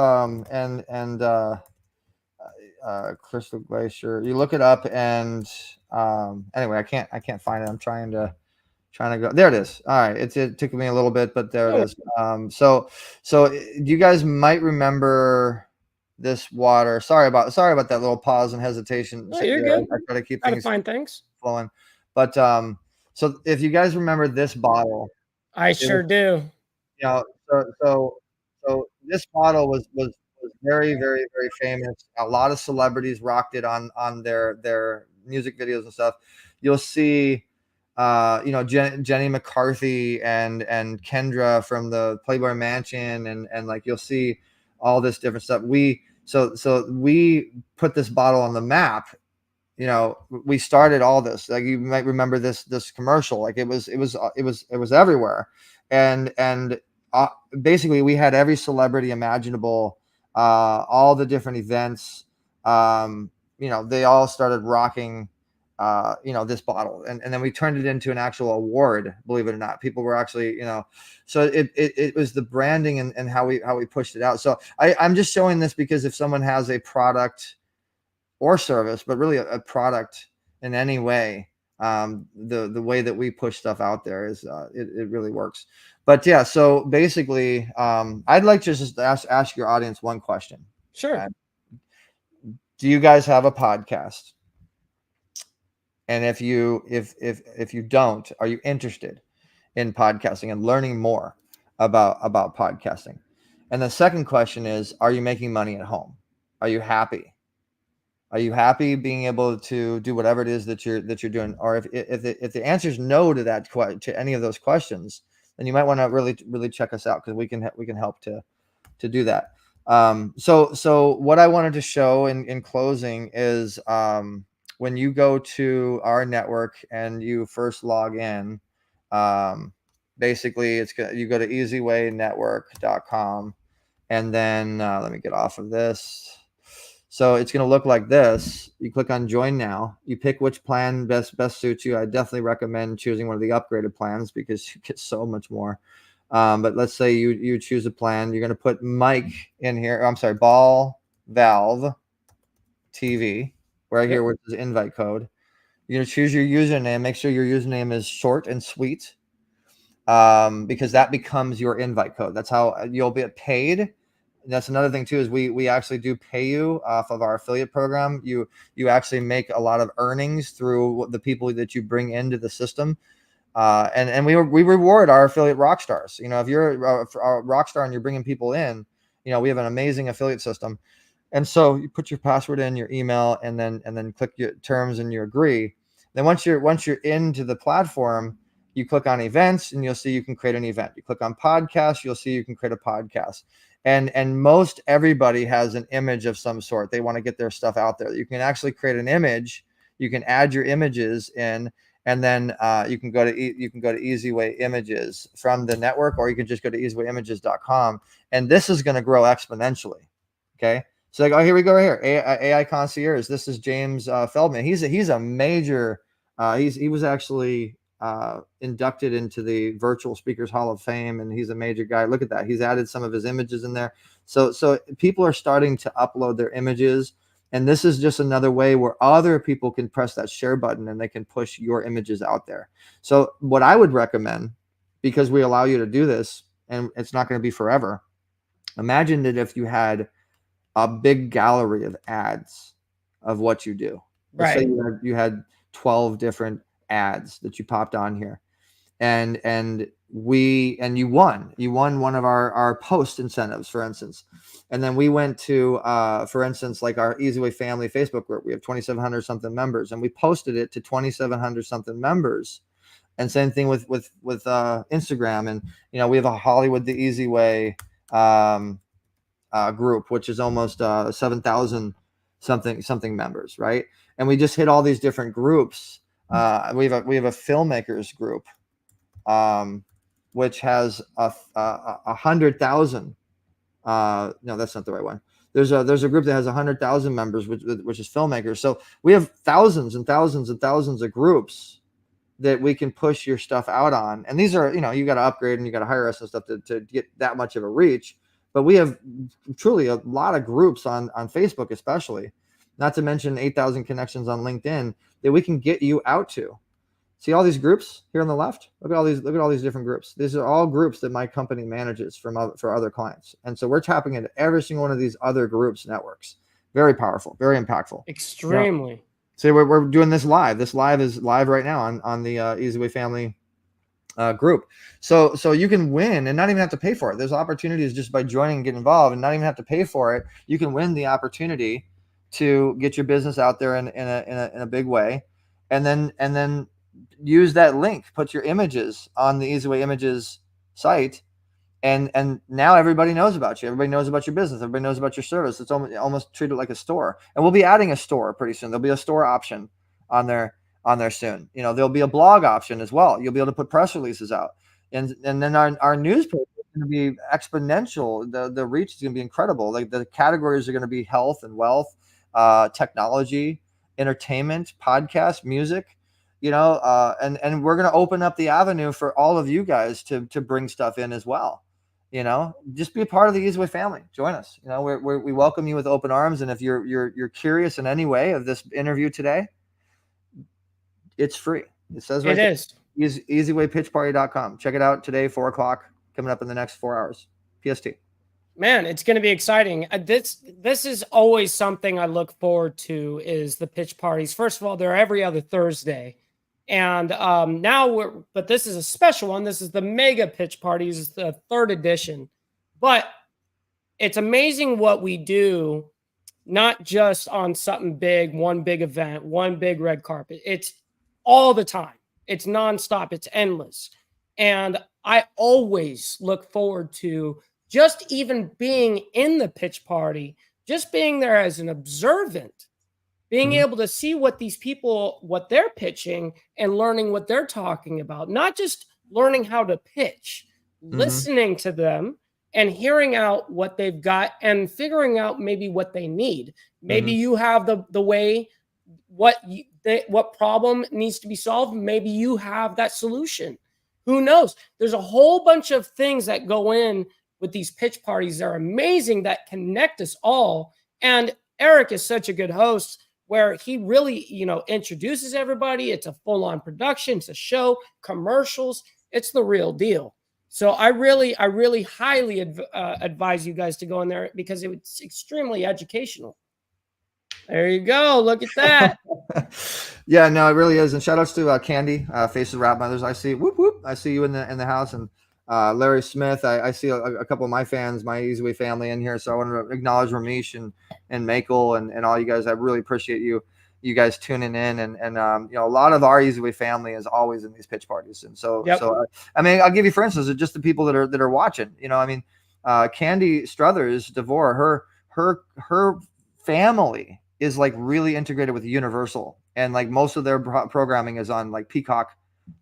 Crystal Glacier. You look it up, and anyway, I can't find it. I'm trying to go. There it is. All right, it took me a little bit, but there it is. So you guys might remember this water. Sorry about that little pause and hesitation. No, you're good. I try to keep things flowing. But so if you guys remember this bottle, I sure do. You know, so this bottle was very, very, very famous. A lot of celebrities rocked it on their music videos and stuff. You'll see Jenny McCarthy and Kendra from the Playboy Mansion, and like you'll see all this different stuff. We put this bottle on the map. We started all this. Like you might remember this commercial. Like it was everywhere, and basically we had every celebrity imaginable, all the different events. They all started rocking this bottle, and then we turned it into an actual award, believe it or not. People were actually, so it was the branding and how we pushed it out. So I'm just showing this because if someone has a product or service, but really a product in any way, the way that we push stuff out there is it really works. But yeah, so basically I'd like to just ask your audience one question. Sure. Do you guys have a podcast? And if you don't, are you interested in podcasting and learning more about podcasting? And the second question is, are you making money at home? Are you happy? Are you happy being able to do whatever it is that you're doing? Or if the answer is no to that to any of those questions, then you might want to really check us out, because we can help to do that. So what I wanted to show in closing is when you go to our network and you first log in, basically you go to easywaynetwork.com, and then let me get off of this. So it's going to look like this. You click on join now. You pick which plan best suits you. I definitely recommend choosing one of the upgraded plans because you get so much more. But let's say you choose a plan. You're going to put Mike in here. I'm sorry, Ball Valve TV right here, which is invite code. You're going to choose your username. Make sure your username is short and sweet, because that becomes your invite code. That's how you'll get paid. And that's another thing too, is we actually do pay you off of our affiliate program. You actually make a lot of earnings through the people that you bring into the system. And we reward our affiliate rock stars. If you're a rock star and you're bringing people in, we have an amazing affiliate system. And so you put your password in, your email, and then click your terms and you agree. Then once you're into the platform, you click on events and you'll see you can create an event. You click on podcast, you'll see you can create a podcast. And most everybody has an image of some sort. They want to get their stuff out there. You can actually create an image. You can add your images in, and then you can go to Ezway Images from the network, or you can just go to easywayimages.com. And this is going to grow exponentially. Okay. So like, here we go right here. AI Concierge. This is James Feldman. He's a major. He was actually inducted into the Virtual Speakers Hall of Fame, and he's a major guy. Look at that. He's added some of his images in there. So people are starting to upload their images, and this is just another way where other people can press that share button and they can push your images out there. So what I would recommend because we allow you to do this, and it's not going to be forever. Imagine that if you had a big gallery of ads of what you do. Let's say Right. you had 12 different ads that you popped on here, and you won one of our post incentives, for instance. And then we went to for instance, like our Ezway family Facebook group. We have 2,700 something members, and we posted it to 2,700 something members. And same thing with Instagram. And we have a Hollywood the Easy Way group, which is almost 7,000 something members, right? And we just hit all these different groups. We have a filmmakers group, which has 100,000. No, that's not the right one. There's a group that has 100,000 members, which is filmmakers. So we have thousands and thousands and thousands of groups that we can push your stuff out on. And these are, you got to upgrade and you got to hire us and stuff to get that much of a reach. But we have truly a lot of groups on Facebook, especially, not to mention 8,000 connections on LinkedIn that we can get you out to. See all these groups here on the left? Look at all these different groups. These are all groups that my company manages for other clients. And so we're tapping into every single one of these other groups, networks. Very powerful, very impactful. Extremely. So we're doing this live. This live is live right now on the Ezway family group. So you can win and not even have to pay for it. There's opportunities just by joining and get involved and not even have to pay for it. You can win the opportunity to get your business out there in a big way, and then use that link, put your images on the Ezway Images site, and now everybody knows about you. Everybody knows about your business. Everybody knows about your service. It's almost treated like a store. And we'll be adding a store pretty soon. There'll be a store option on there soon. There'll be a blog option as well. You'll be able to put press releases out, and then our newspaper is going to be exponential. The reach is going to be incredible. Like the categories are going to be health and wealth, technology, entertainment, podcast, music. And we're going to open up the avenue for all of you guys to bring stuff in as well. Just be a part of the Ezway family. Join us. We welcome you with open arms. And if you're curious in any way of this interview today, it's free. It says right there. EzwayPitchParty.com. Check it out today, 4:00, coming up in the next 4 hours. PST. Man, it's going to be exciting. This is always something I look forward to, is the pitch parties. First of all, they're every other Thursday. And but this is a special one. This is the Mega Pitch Parties. It's the 3rd edition. But it's amazing what we do, not just on something big, one big event, one big red carpet. It's all the time. It's nonstop. It's endless. And I always look forward to just even being in the pitch party, just being there as an observant, being able to see what these people, what they're pitching, and learning what they're talking about. Not just learning how to pitch, listening to them and hearing out what they've got and figuring out maybe what they need. Maybe you have the way, what problem needs to be solved. Maybe you have that solution. Who knows? There's a whole bunch of things that go in with these pitch parties. They're amazing, that connect us all. And Eric is such a good host, where he really, introduces everybody. It's a full-on production. It's a show, commercials. It's the real deal. So I really highly advise you guys to go in there, because it's extremely educational. There you go. Look at that. Yeah, no, it really is. And shout outs to Candy, Faces of Rap Mothers. I see, whoop, whoop. I see you in the house. And Larry Smith, I see a couple of my fans, my Ezway family in here. So I want to acknowledge Ramesh and Michael and all you guys. I really appreciate you guys tuning in. And a lot of our Ezway family is always in these pitch parties. And so, I mean, I'll give you, for instance, just the people that are watching, Candy Struthers, Devore, her family is like really integrated with Universal, and like most of their programming is on like Peacock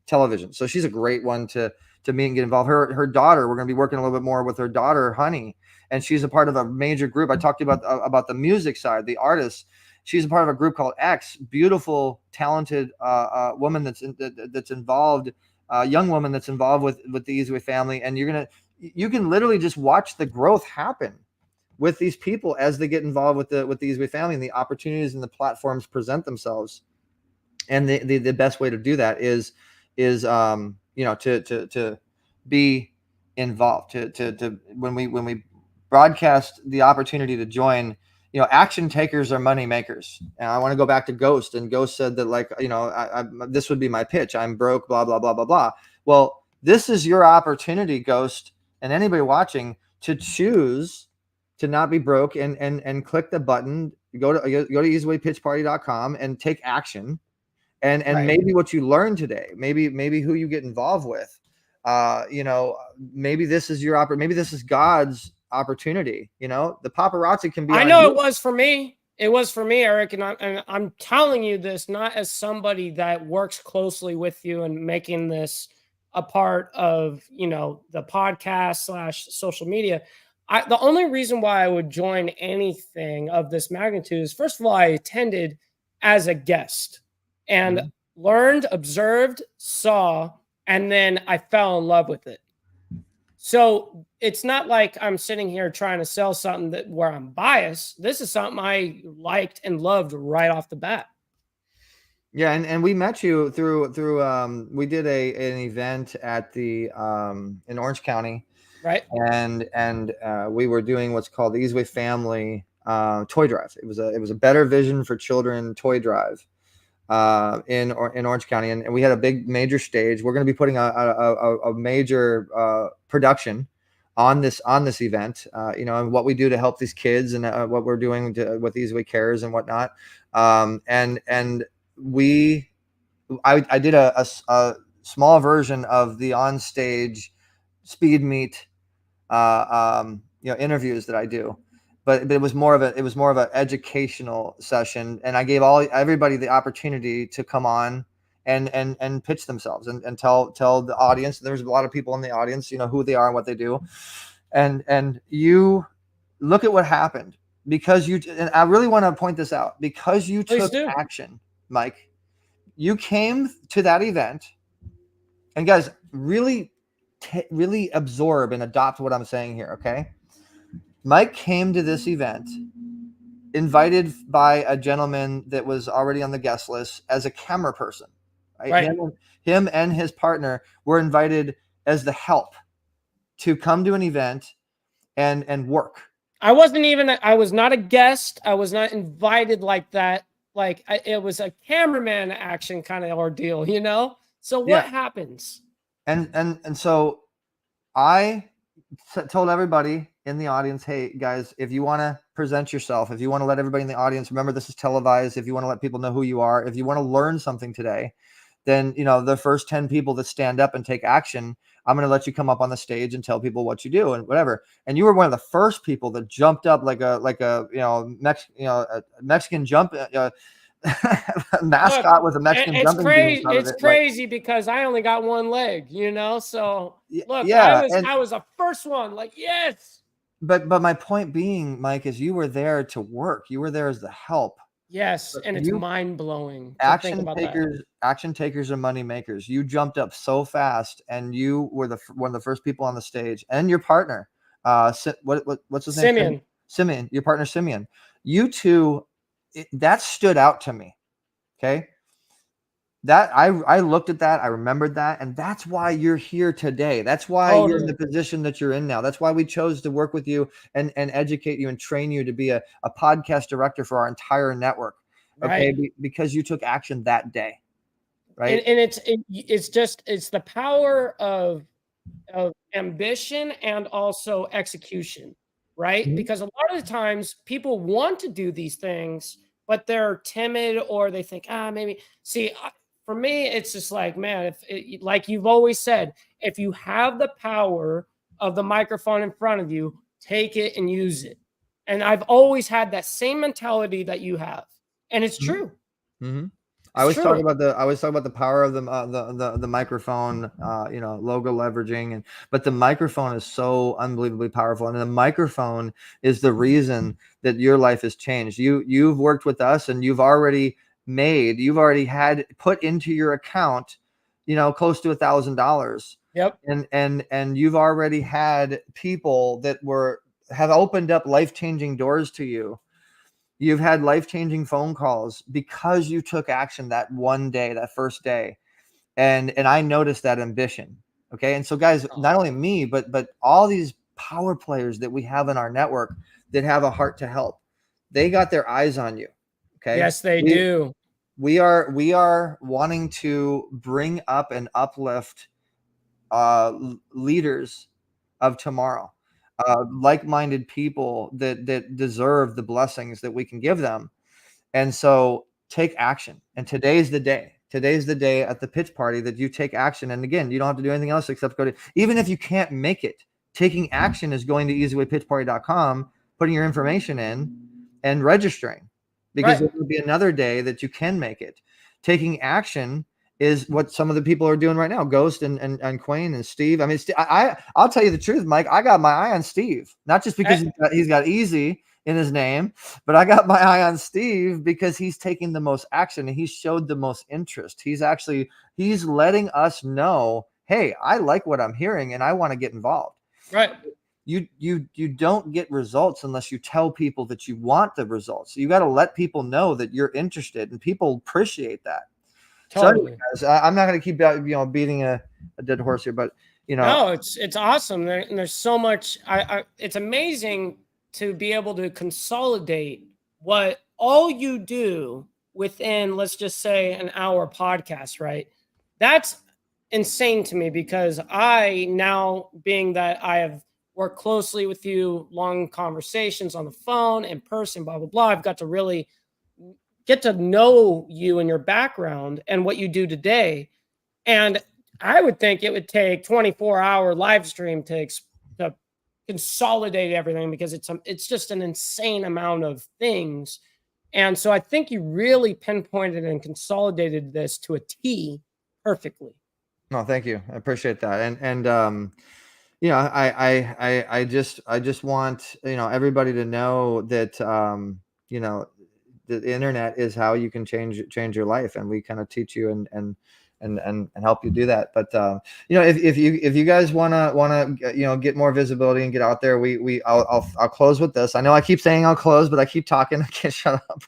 television. So she's a great one to meet and get involved. Her daughter, we're going to be working a little bit more with her daughter, Honey, and she's a part of a major group. I talked to you about the music side, the artists. She's a part of a group called X, beautiful, talented woman that's involved, young woman that's involved with the Ezway family, and you can literally just watch the growth happen with these people as they get involved with the Ezway family, and the opportunities and the platforms present themselves. And the best way to do that is to be involved, to when we broadcast the opportunity to join. Action takers are money makers. And I want to go back to Ghost, and Ghost said that, like, this would be my pitch. I'm broke, blah, blah, blah, blah, blah. Well, this is your opportunity, Ghost, and anybody watching, to choose to not be broke, and click the button, go to ezwaypitchparty.com and take action. And Right. maybe what you learned today, maybe who you get involved with, maybe this is maybe this is God's opportunity. The paparazzi can be. I know it was for me. It was for me, Eric, and I'm telling you this not as somebody that works closely with you and making this a part of the podcast / social media. The only reason why I would join anything of this magnitude is, first of all, I attended as a guest and learned, observed, saw, and then I fell in love with it. So it's not like I'm sitting here trying to sell something where I'm biased. This is something I liked and loved right off the bat. Yeah, and we met you through we did an event at the in Orange County, right? And we were doing what's called the Ezway Family Toy Drive. It was a Better Vision for Children toy drive in Orange County, and we had a big major stage. We're going to be putting a major production on this event, and what we do to help these kids, and what we're doing with Ezway Cares and whatnot. And I did a small version of the on-stage speed meet interviews that I do, but it was more of an educational session, and I gave everybody the opportunity to come on and pitch themselves and tell the audience. There's a lot of people in the audience, who they are and what they do, and you look at what happened, because and I really want to point this out, because you took action, Mike. You came to that event, and guys, really absorb and adopt what I'm saying here, okay? Mike came to this event invited by a gentleman that was already on the guest list as a camera person, right? Him and his partner were invited as the help to come to an event and work. I was not a guest. I was not invited like that. It was a cameraman action kind of ordeal, So what happens? And so I told everybody in the audience, hey guys, if you want to present yourself, if you want to let everybody in the audience, remember this is televised, if you want to let people know who you are, if you want to learn something today, then the first 10 people that stand up and take action, I'm going to let you come up on the stage and tell people what you do and whatever. And you were one of the first people that jumped up like a Mexican jump mascot with a Mexican jumping beans. It's crazy because I only got one leg, So look, I was the first one. Yes. But my point being, Mike, is you were there to work. You were there as the help. Yes, and it's mind-blowing. Action takers are money makers. You jumped up so fast, and you were one of the first people on the stage, and your partner, what's his name? Simeon, your partner Simeon. You two, that stood out to me. Okay. That I looked at that, I remembered that, and that's why you're here today. That's why you're in the position that you're in now. That's why we chose to work with you and educate you and train you to be a podcast director for our entire network. Okay, because you took action that day, right? And it's the power of ambition and also execution, right? Because a lot of the times people want to do these things, but they're timid, or they think, maybe. See, for me, it's just like, man, like you've always said, if you have the power of the microphone in front of you, take it and use it. And I've always had that same mentality that you have, and it's true. I always talk about the power of the microphone, logo leveraging, but the microphone is so unbelievably powerful, and the microphone is the reason that your life has changed. You've worked with us, and you've already had put into your account, close to $1,000. Yep. And you've already had people that have opened up life-changing doors to you. You've had life-changing phone calls because you took action that one day, that first day. And I noticed that ambition. Okay. And so guys, Oh, not only me, but all these power players that we have in our network that have a heart to help, they got their eyes on you. Okay. yes, they do. We are wanting to bring up and uplift leaders of tomorrow, like-minded people that deserve the blessings that we can give them. And so take action. And today's the day. Today's the day at the pitch party that you take action. And again, you don't have to do anything else except go to, even if you can't make it, taking action is going to easywaypitchparty.com, putting your information in and registering, because Right. there will be another day that you can make it. Taking action is what some of the people are doing right now. Ghost and Quayne and Steve. I mean, I'll tell you the truth, Mike. I got my eye on Steve, not just because he's got easy in his name, but I got my eye on Steve because he's taking the most action and he showed the most interest. He's letting us know, hey, I like what I'm hearing and I want to get involved. Right. You don't get results unless you tell people that you want the results. So you got to let people know that you're interested, and people appreciate that. Totally. So anyway, I'm not going to keep beating a dead horse here, but no, it's awesome. And there's so much. It's amazing to be able to consolidate what all you do within, let's just say, an hour podcast, right? That's insane to me, because I now, being that I have worked closely with you, long conversations on the phone, in person, blah, blah, blah, I've got to really get to know you and your background and what you do today. And I would think it would take 24-hour live stream to consolidate everything, because it's just an insane amount of things. And so I think you really pinpointed and consolidated this to a T perfectly. No, thank you. I appreciate that. And I just want, everybody to know that, the internet is how you can change your life. And we kind of teach you and help you do that. But, if you guys want to, get more visibility and get out there, I'll close with this. I know I keep saying I'll close, but I keep talking. I can't shut up.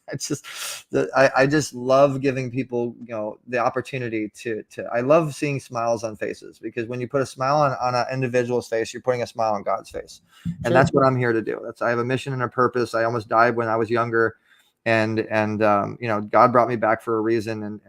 I just love giving people, the opportunity I love seeing smiles on faces, because when you put a smile on an individual's face, you're putting a smile on God's face. And that's what I'm here to do. I have a mission and a purpose. I almost died when I was younger. And God brought me back for a reason.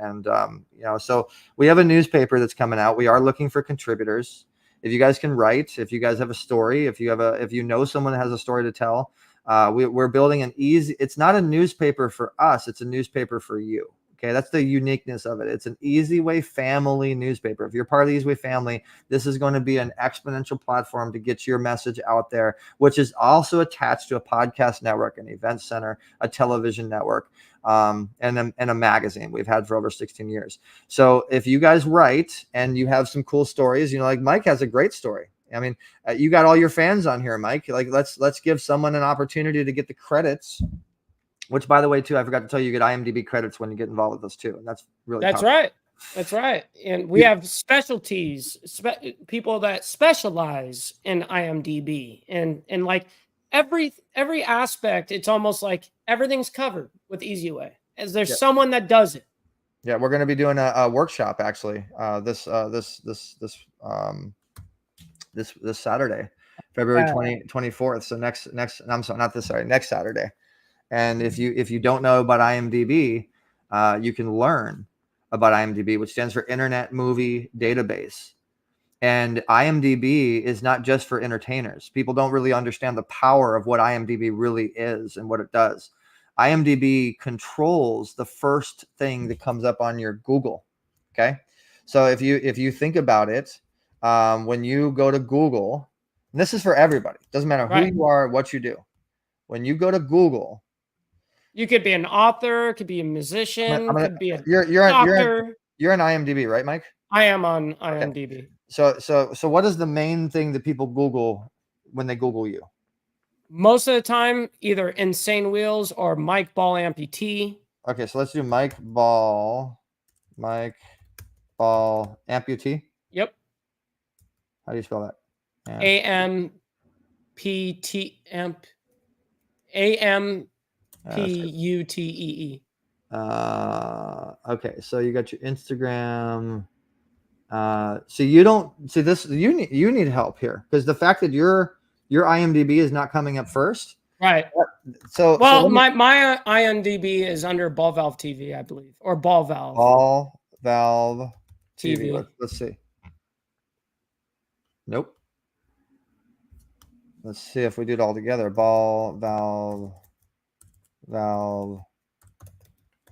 So we have a newspaper that's coming out. We are looking for contributors. If you guys can write, if you guys have a story, if you know someone that has a story to tell, we're building it's not a newspaper for us. It's a newspaper for you. Okay. That's the uniqueness of it. It's an Ezway family newspaper. If you're part of the Ezway family, this is going to be an exponential platform to get your message out there, which is also attached to a podcast network, an event center, a television network, and a magazine we've had for over 16 years. So if you guys write and you have some cool stories, like Mike has a great story. I mean, you got all your fans on here, Mike. Like, let's give someone an opportunity to get the credits. Which, by the way, too, I forgot to tell you, you get IMDb credits when you get involved with us too, and that's really That's powerful. right. That's right. And we have specialties, people that specialize in IMDb, and like every aspect. It's almost like everything's covered with Ezway, as there's someone that does it. Yeah, we're going to be doing a workshop actually this Saturday, February 24th. So next Saturday. And if you don't know about IMDb, you can learn about IMDb, which stands for Internet Movie Database. And IMDb is not just for entertainers. People don't really understand the power of what IMDb really is and what it does. IMDb controls the first thing that comes up on your Google. Okay. So if you think about it, when you go to Google, and this is for everybody, doesn't matter who you are, what you do. When you go to Google, you could be an author, could be a musician, could be a doctor. You're on IMDb, right, Mike? I am on IMDb. Okay. So what is the main thing that people Google when they Google you? Most of the time, either Insane Wheels or Mike Ball Amputee. Okay, so let's do Mike Ball Amputee. Yep. How do you spell that? AMPUTEE. Okay, so you got your Instagram. So you don't see this. You need help here because the fact that your IMDb is not coming up first. Right. So Well, so my IMDb is under Ball Valve TV, I believe, or Ball Valve Ball Valve TV. TV. Let's see. Nope. Let's see if we do it all together. Ball Valve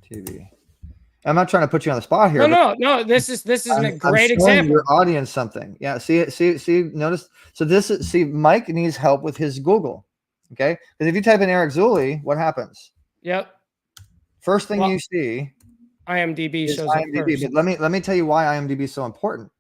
TV. I'm not trying to put you on the spot here. No. This is a great example. Your audience something. Yeah. See. Notice. So this is. See, Mike needs help with his Google. Okay. Because if you type in Eric Zuley, what happens? Yep. First thing you see. IMDb shows IMDb. up first. But let me tell you why IMDb is so important.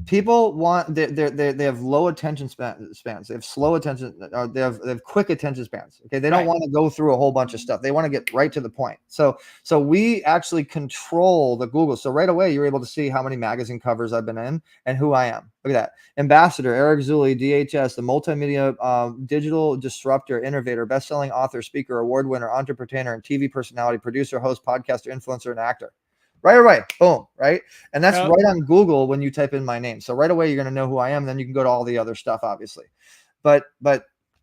People want they have low attention spans. They have slow attention. They have quick attention spans. Okay, they don't want to go through a whole bunch of stuff. They want to get right to the point. So we actually control the Google. So right away you're able to see how many magazine covers I've been in and who I am. Look at that. Ambassador Eric Zuley, DHS, the multimedia digital disruptor, innovator, best-selling author, speaker, award winner, entrepreneur, and TV personality, producer, host, podcaster, influencer, and actor. Right away, boom, right? And that's right on Google when you type in my name. So right away, you're going to know who I am. Then you can go to all the other stuff, obviously. But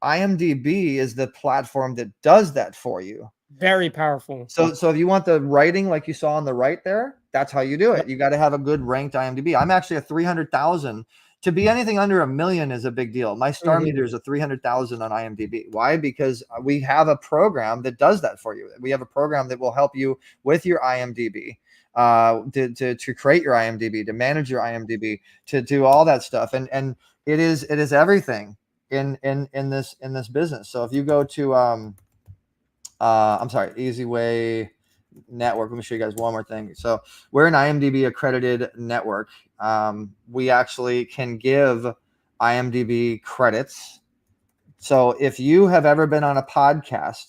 IMDb is the platform that does that for you. Very powerful. So if you want the writing like you saw on the right there, that's how you do it. You got to have a good ranked IMDb. I'm actually a 300,000. To be anything under 1 million is a big deal. My star meter is a 300,000 on IMDb. Why? Because we have a program that does that for you. We have a program that will help you with your IMDb. To create your IMDb, to manage your IMDb, to do all that stuff, and it is everything in this business. So if you go to I'm sorry, Ezway Network. Let me show you guys one more thing. So we're an IMDb accredited network. We actually can give IMDb credits. So if you have ever been on a podcast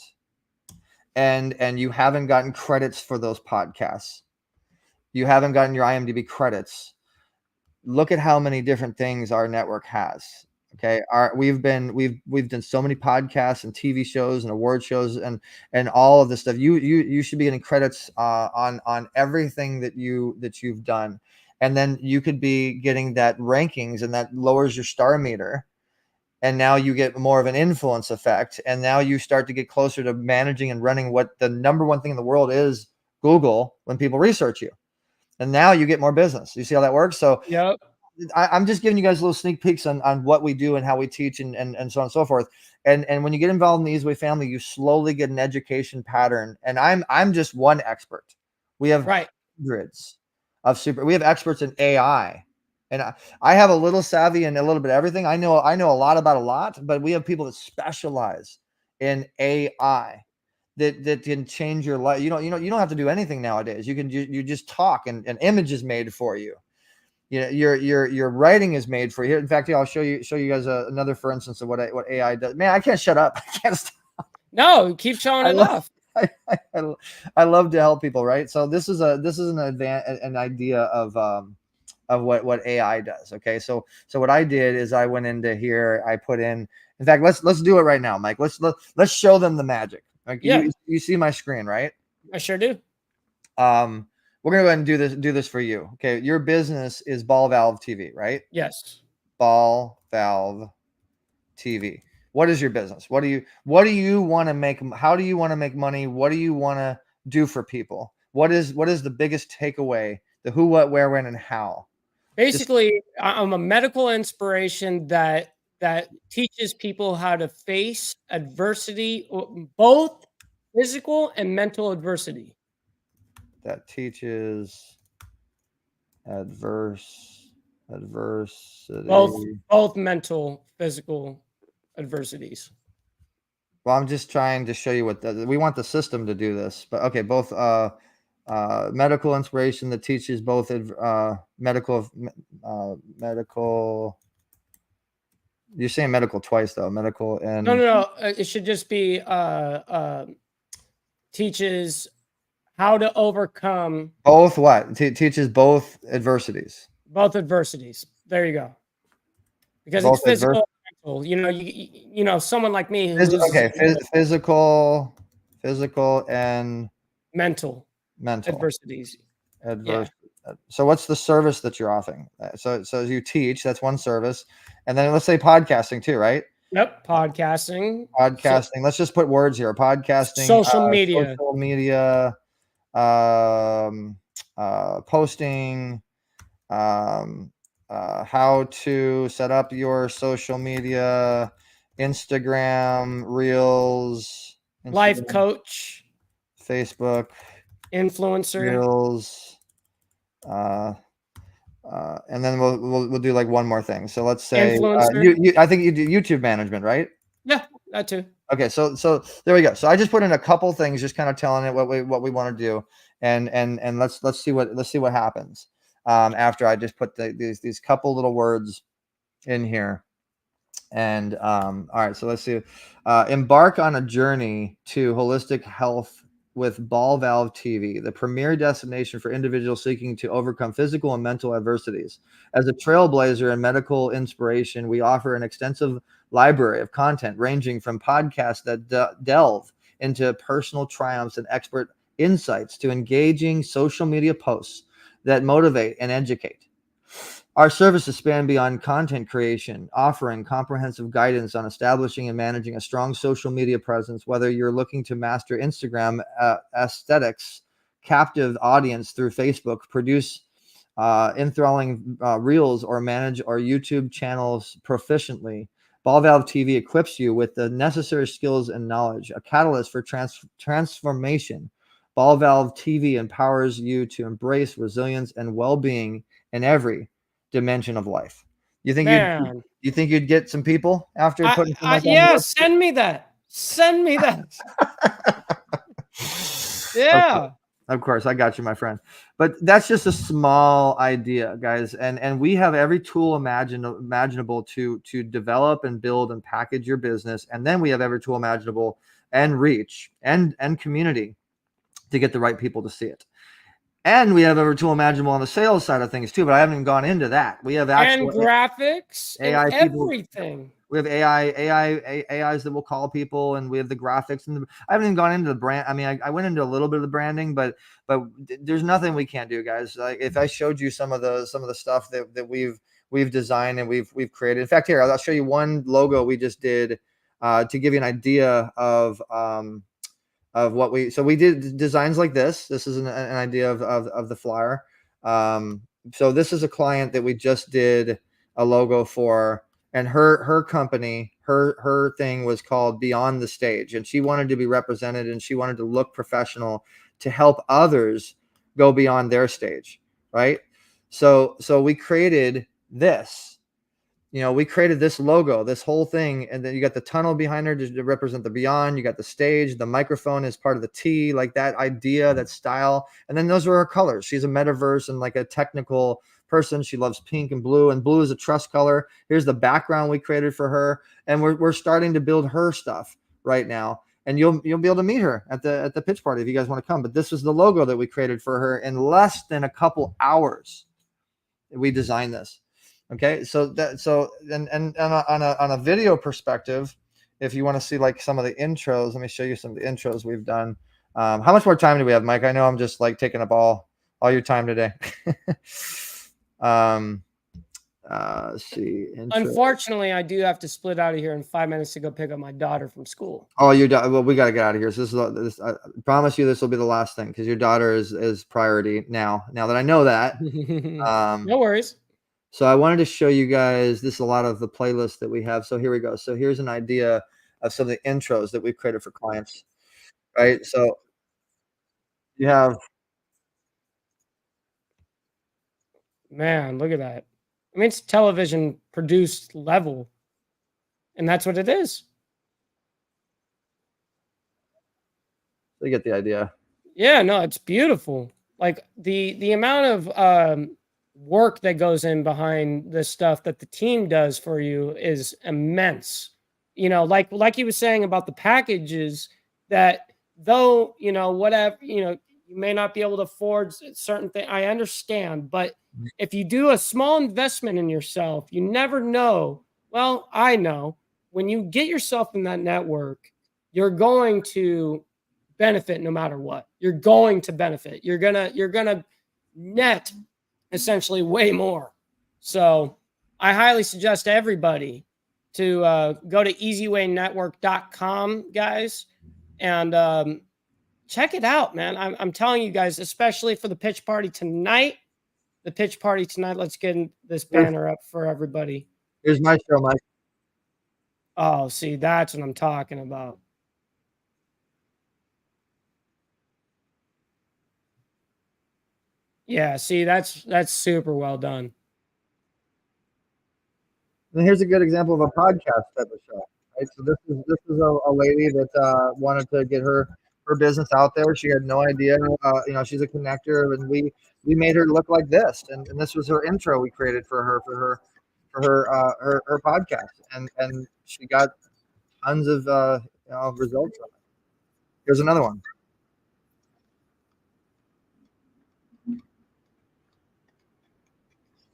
and you haven't gotten credits for those podcasts, you haven't gotten your IMDb credits, look at how many different things our network has. Okay. We've done so many podcasts and TV shows and award shows and all of this stuff. You should be getting credits on everything that you've done. And then you could be getting that rankings, and that lowers your star meter. And now you get more of an influence effect. And now you start to get closer to managing and running what the number one thing in the world is, Google, when people research you. And now you get more business. You see how that works? So I'm just giving you guys little sneak peeks on what we do and how we teach and so on and so forth. And when you get involved in the Ezway family, you slowly get an education pattern. And I'm just one expert. We have hundreds of we have experts in AI. And I have a little savvy and a little bit of everything. I know a lot about a lot, but we have people that specialize in AI. That can change your life. You don't have to do anything nowadays. You just talk and an image is made for you. You know, your writing is made for you. In fact, I'll show you guys another for instance of what AI does. Man, I can't shut up. I can't stop. No, keep showing it off. I love to help people, right? So this is an idea of what AI does. Okay, so what I did is I went into here. I put in fact, let's do it right now, Mike. Let's show them the magic. Like you see my screen, right? I sure do. We're gonna go ahead and do this for you. Okay, your business is Ball Valve TV, right? Yes. Ball Valve TV. What is your business? What do you want to make? How do you want to make money? What do you want to do for people? What is the biggest takeaway? The who, what, where, when, and how. Basically, I'm a medical inspiration that teaches people how to face adversity, both physical and mental adversity. That teaches adversity. Both mental, physical adversities. Well, I'm just trying to show you what we want the system to do this, but okay, both medical inspiration that teaches both medical. You're saying medical twice though. Medical and no. It should just be teaches how to overcome both. What teaches both adversities. Both adversities. There you go. Because both it's physical. Mental. You know, someone like me. Physical and mental adversities. So what's the service that you're offering? So you teach, that's one service. And then let's say podcasting too, right? Yep. Podcasting. Podcasting. Let's just put words here. Podcasting, Social media. social media, posting, how to set up your social media, Instagram, Reels, Life Instagram, coach. Facebook, Influencer. Reels, and then we'll do like one more thing. So let's say Influencer. I think you do YouTube management, right? Yeah, that too. Okay, so there we go. So I just put in a couple things, just kind of telling it what we want to do, and let's see what happens after I just put these couple little words in here. And all right, so let's see. Embark on a journey to holistic health with Ball Valve TV, the premier destination for individuals seeking to overcome physical and mental adversities. As a trailblazer in medical inspiration, we offer an extensive library of content ranging from podcasts that delve into personal triumphs and expert insights to engaging social media posts that motivate and educate. Our services span beyond content creation, offering comprehensive guidance on establishing and managing a strong social media presence, whether you're looking to master Instagram aesthetics, captive audience through Facebook, produce enthralling reels, or manage our YouTube channels proficiently. Ball Valve TV equips you with the necessary skills and knowledge, a catalyst for transformation. Ball Valve TV empowers you to embrace resilience and well-being in every dimension of life. You think you'd get some people after putting something like that? Yeah, send me that. Send me that. Yeah. Of course, I got you, my friend. But that's just a small idea, guys. And we have every tool imaginable to develop and build and package your business. And then we have every tool imaginable and reach and community to get the right people to see it. And we have every tool imaginable on the sales side of things too, but I haven't even gone into that. We have actual and graphics, AI and everything. People, we have AIs that will call people, and we have the graphics. And I haven't even gone into the brand. I mean, I went into a little bit of the branding, but there's nothing we can't do, guys. Like if I showed you some of the stuff that we've designed and we've created. In fact, here I'll show you one logo we just did to give you an idea of what we did designs like this. This is an idea of the flyer. So this is a client that we just did a logo for, and her company, her thing was called Beyond the Stage, and she wanted to be represented and she wanted to look professional to help others go beyond their stage, right? So we created this. We created this logo, this whole thing, and then you got the tunnel behind her to represent the beyond. You got the stage, the microphone is part of the T, like that idea, that style. And then those are her colors. She's a metaverse and like a technical person. She loves pink and blue is a trust color. Here's the background we created for her, and we're starting to build her stuff right now. And you'll be able to meet her at the pitch party if you guys want to come. But this is the logo that we created for her in less than a couple hours. We designed this. Okay, so on a video perspective, if you want to see like some of the intros, let me show you some of the intros we've done. How much more time do we have, Mike? I know I'm just like taking up all your time today. Let's see. Intro. Unfortunately, I do have to split out of here in 5 minutes to go pick up my daughter from school. Oh, well, we got to get out of here. So this I promise you this will be the last thing, because your daughter is priority now that I know that. No worries. So I wanted to show you guys, this is a lot of the playlist that we have. So here we go. So here's an idea of some of the intros that we've created for clients, right? So you have. Man, look at that. I mean, it's television produced level, and that's what it is. You get the idea. Yeah, no, it's beautiful. Like the amount of work that goes in behind the stuff that the team does for you is immense. Like he was saying about the packages, that though, whatever, you may not be able to afford certain things. I understand, but if you do a small investment in yourself, you never know. Well, I know when you get yourself in that network, you're going to benefit no matter what. You're going to benefit. You're gonna net essentially way more. So I highly suggest to everybody to go to easywaynetwork.com, guys, and check it out, man. I'm telling you guys, especially for the pitch party tonight. The pitch party tonight. Let's get this banner up for everybody. Here's my show, Mike. Oh, see, that's what I'm talking about. Yeah, see, that's super well done. And here's a good example of a podcast type of show, right? So this is a lady that wanted to get her business out there. She had no idea, she's a connector, and we made her look like this, and this was her intro we created for her podcast, and she got tons of results from it. Here's another one.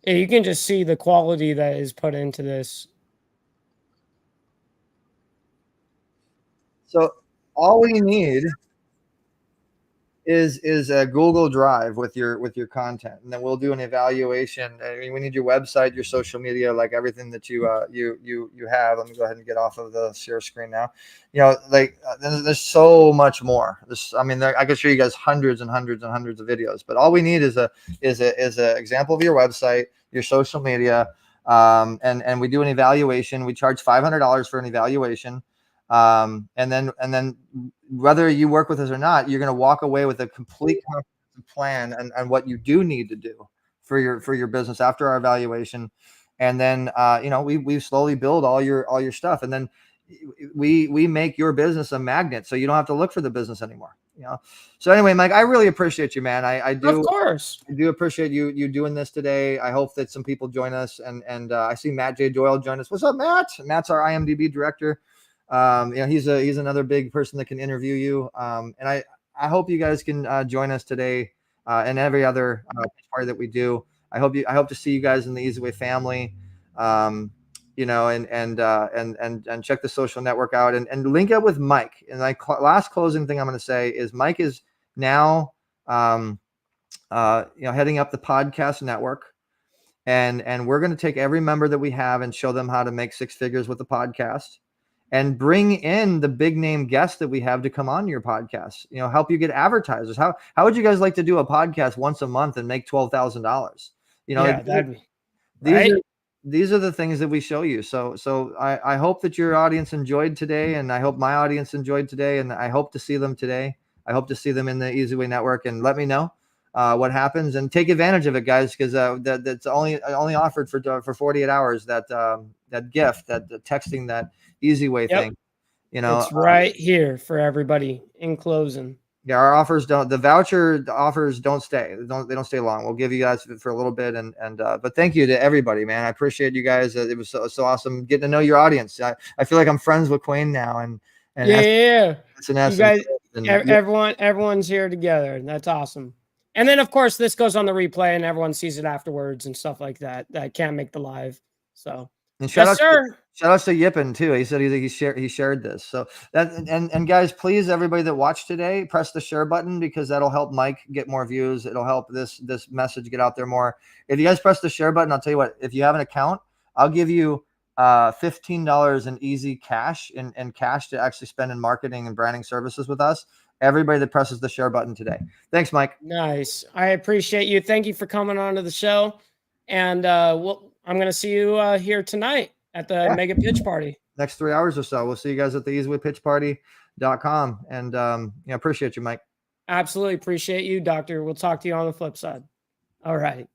Yeah, you can just see the quality that is put into this. So all we need is a Google Drive with your content, and then we'll do an evaluation. I mean, we need your website, your social media, like everything that you have. Let me go ahead and get off of the share screen now. There's so much more. I could show you guys hundreds and hundreds and hundreds of videos, but all we need is a example of your website, your social media, and we do an evaluation. We charge $500 for an evaluation. And then whether you work with us or not, you're going to walk away with a complete plan and what you do need to do for your business after our evaluation. And then, we slowly build all your stuff. And then we make your business a magnet. So you don't have to look for the business anymore. So anyway, Mike, I really appreciate you, man. I do. Of course. I do appreciate you doing this today. I hope that some people join us, and I see Matt J. Doyle join us. What's up, Matt? Matt's our IMDb director. He's another big person that can interview you. And I hope you guys can join us today and every other party that we do. I hope to see you guys in the Ezway family. And check the social network out and link up with Mike. And last closing thing I'm going to say is Mike is now heading up the podcast network. And we're going to take every member that we have and show them how to make six figures with the podcast, and bring in the big name guests that we have to come on your podcast, help you get advertisers. How would you guys like to do a podcast once a month and make $12,000? These are the things that we show you. So I hope that your audience enjoyed today, and I hope my audience enjoyed today, and I hope to see them today. I hope to see them in the Ezway network, and let me know what happens, and take advantage of it, guys, because that's only offered for 48 hours. That gift, that texting, that Ezway thing, it's right here for everybody in closing. Yeah, our offers the voucher offers don't stay. They don't stay long. We'll give you guys for a little bit, but thank you to everybody, man. I appreciate you guys. It was so awesome getting to know your audience. I feel like I'm friends with Quayne now, and yeah. You guys, everyone's here together, and that's awesome. And then, of course, this goes on the replay, and everyone sees it afterwards and stuff like that. That can't make the live. So, and shout out to Yippin too. He said he shared this. So that and guys, please, everybody that watched today, press the share button, because that'll help Mike get more views. It'll help this message get out there more. If you guys press the share button, I'll tell you what. If you have an account, I'll give you $15 in easy cash and cash to actually spend in marketing and branding services with us. Everybody that presses the share button today. Thanks, Mike. Nice. I appreciate you. Thank you for coming on to the show. And I'm going to see you here tonight at the mega pitch party. Next 3 hours or so. We'll see you guys at the EzwayPitchParty.com. And appreciate you, Mike. Absolutely appreciate you, Doctor. We'll talk to you on the flip side. All right.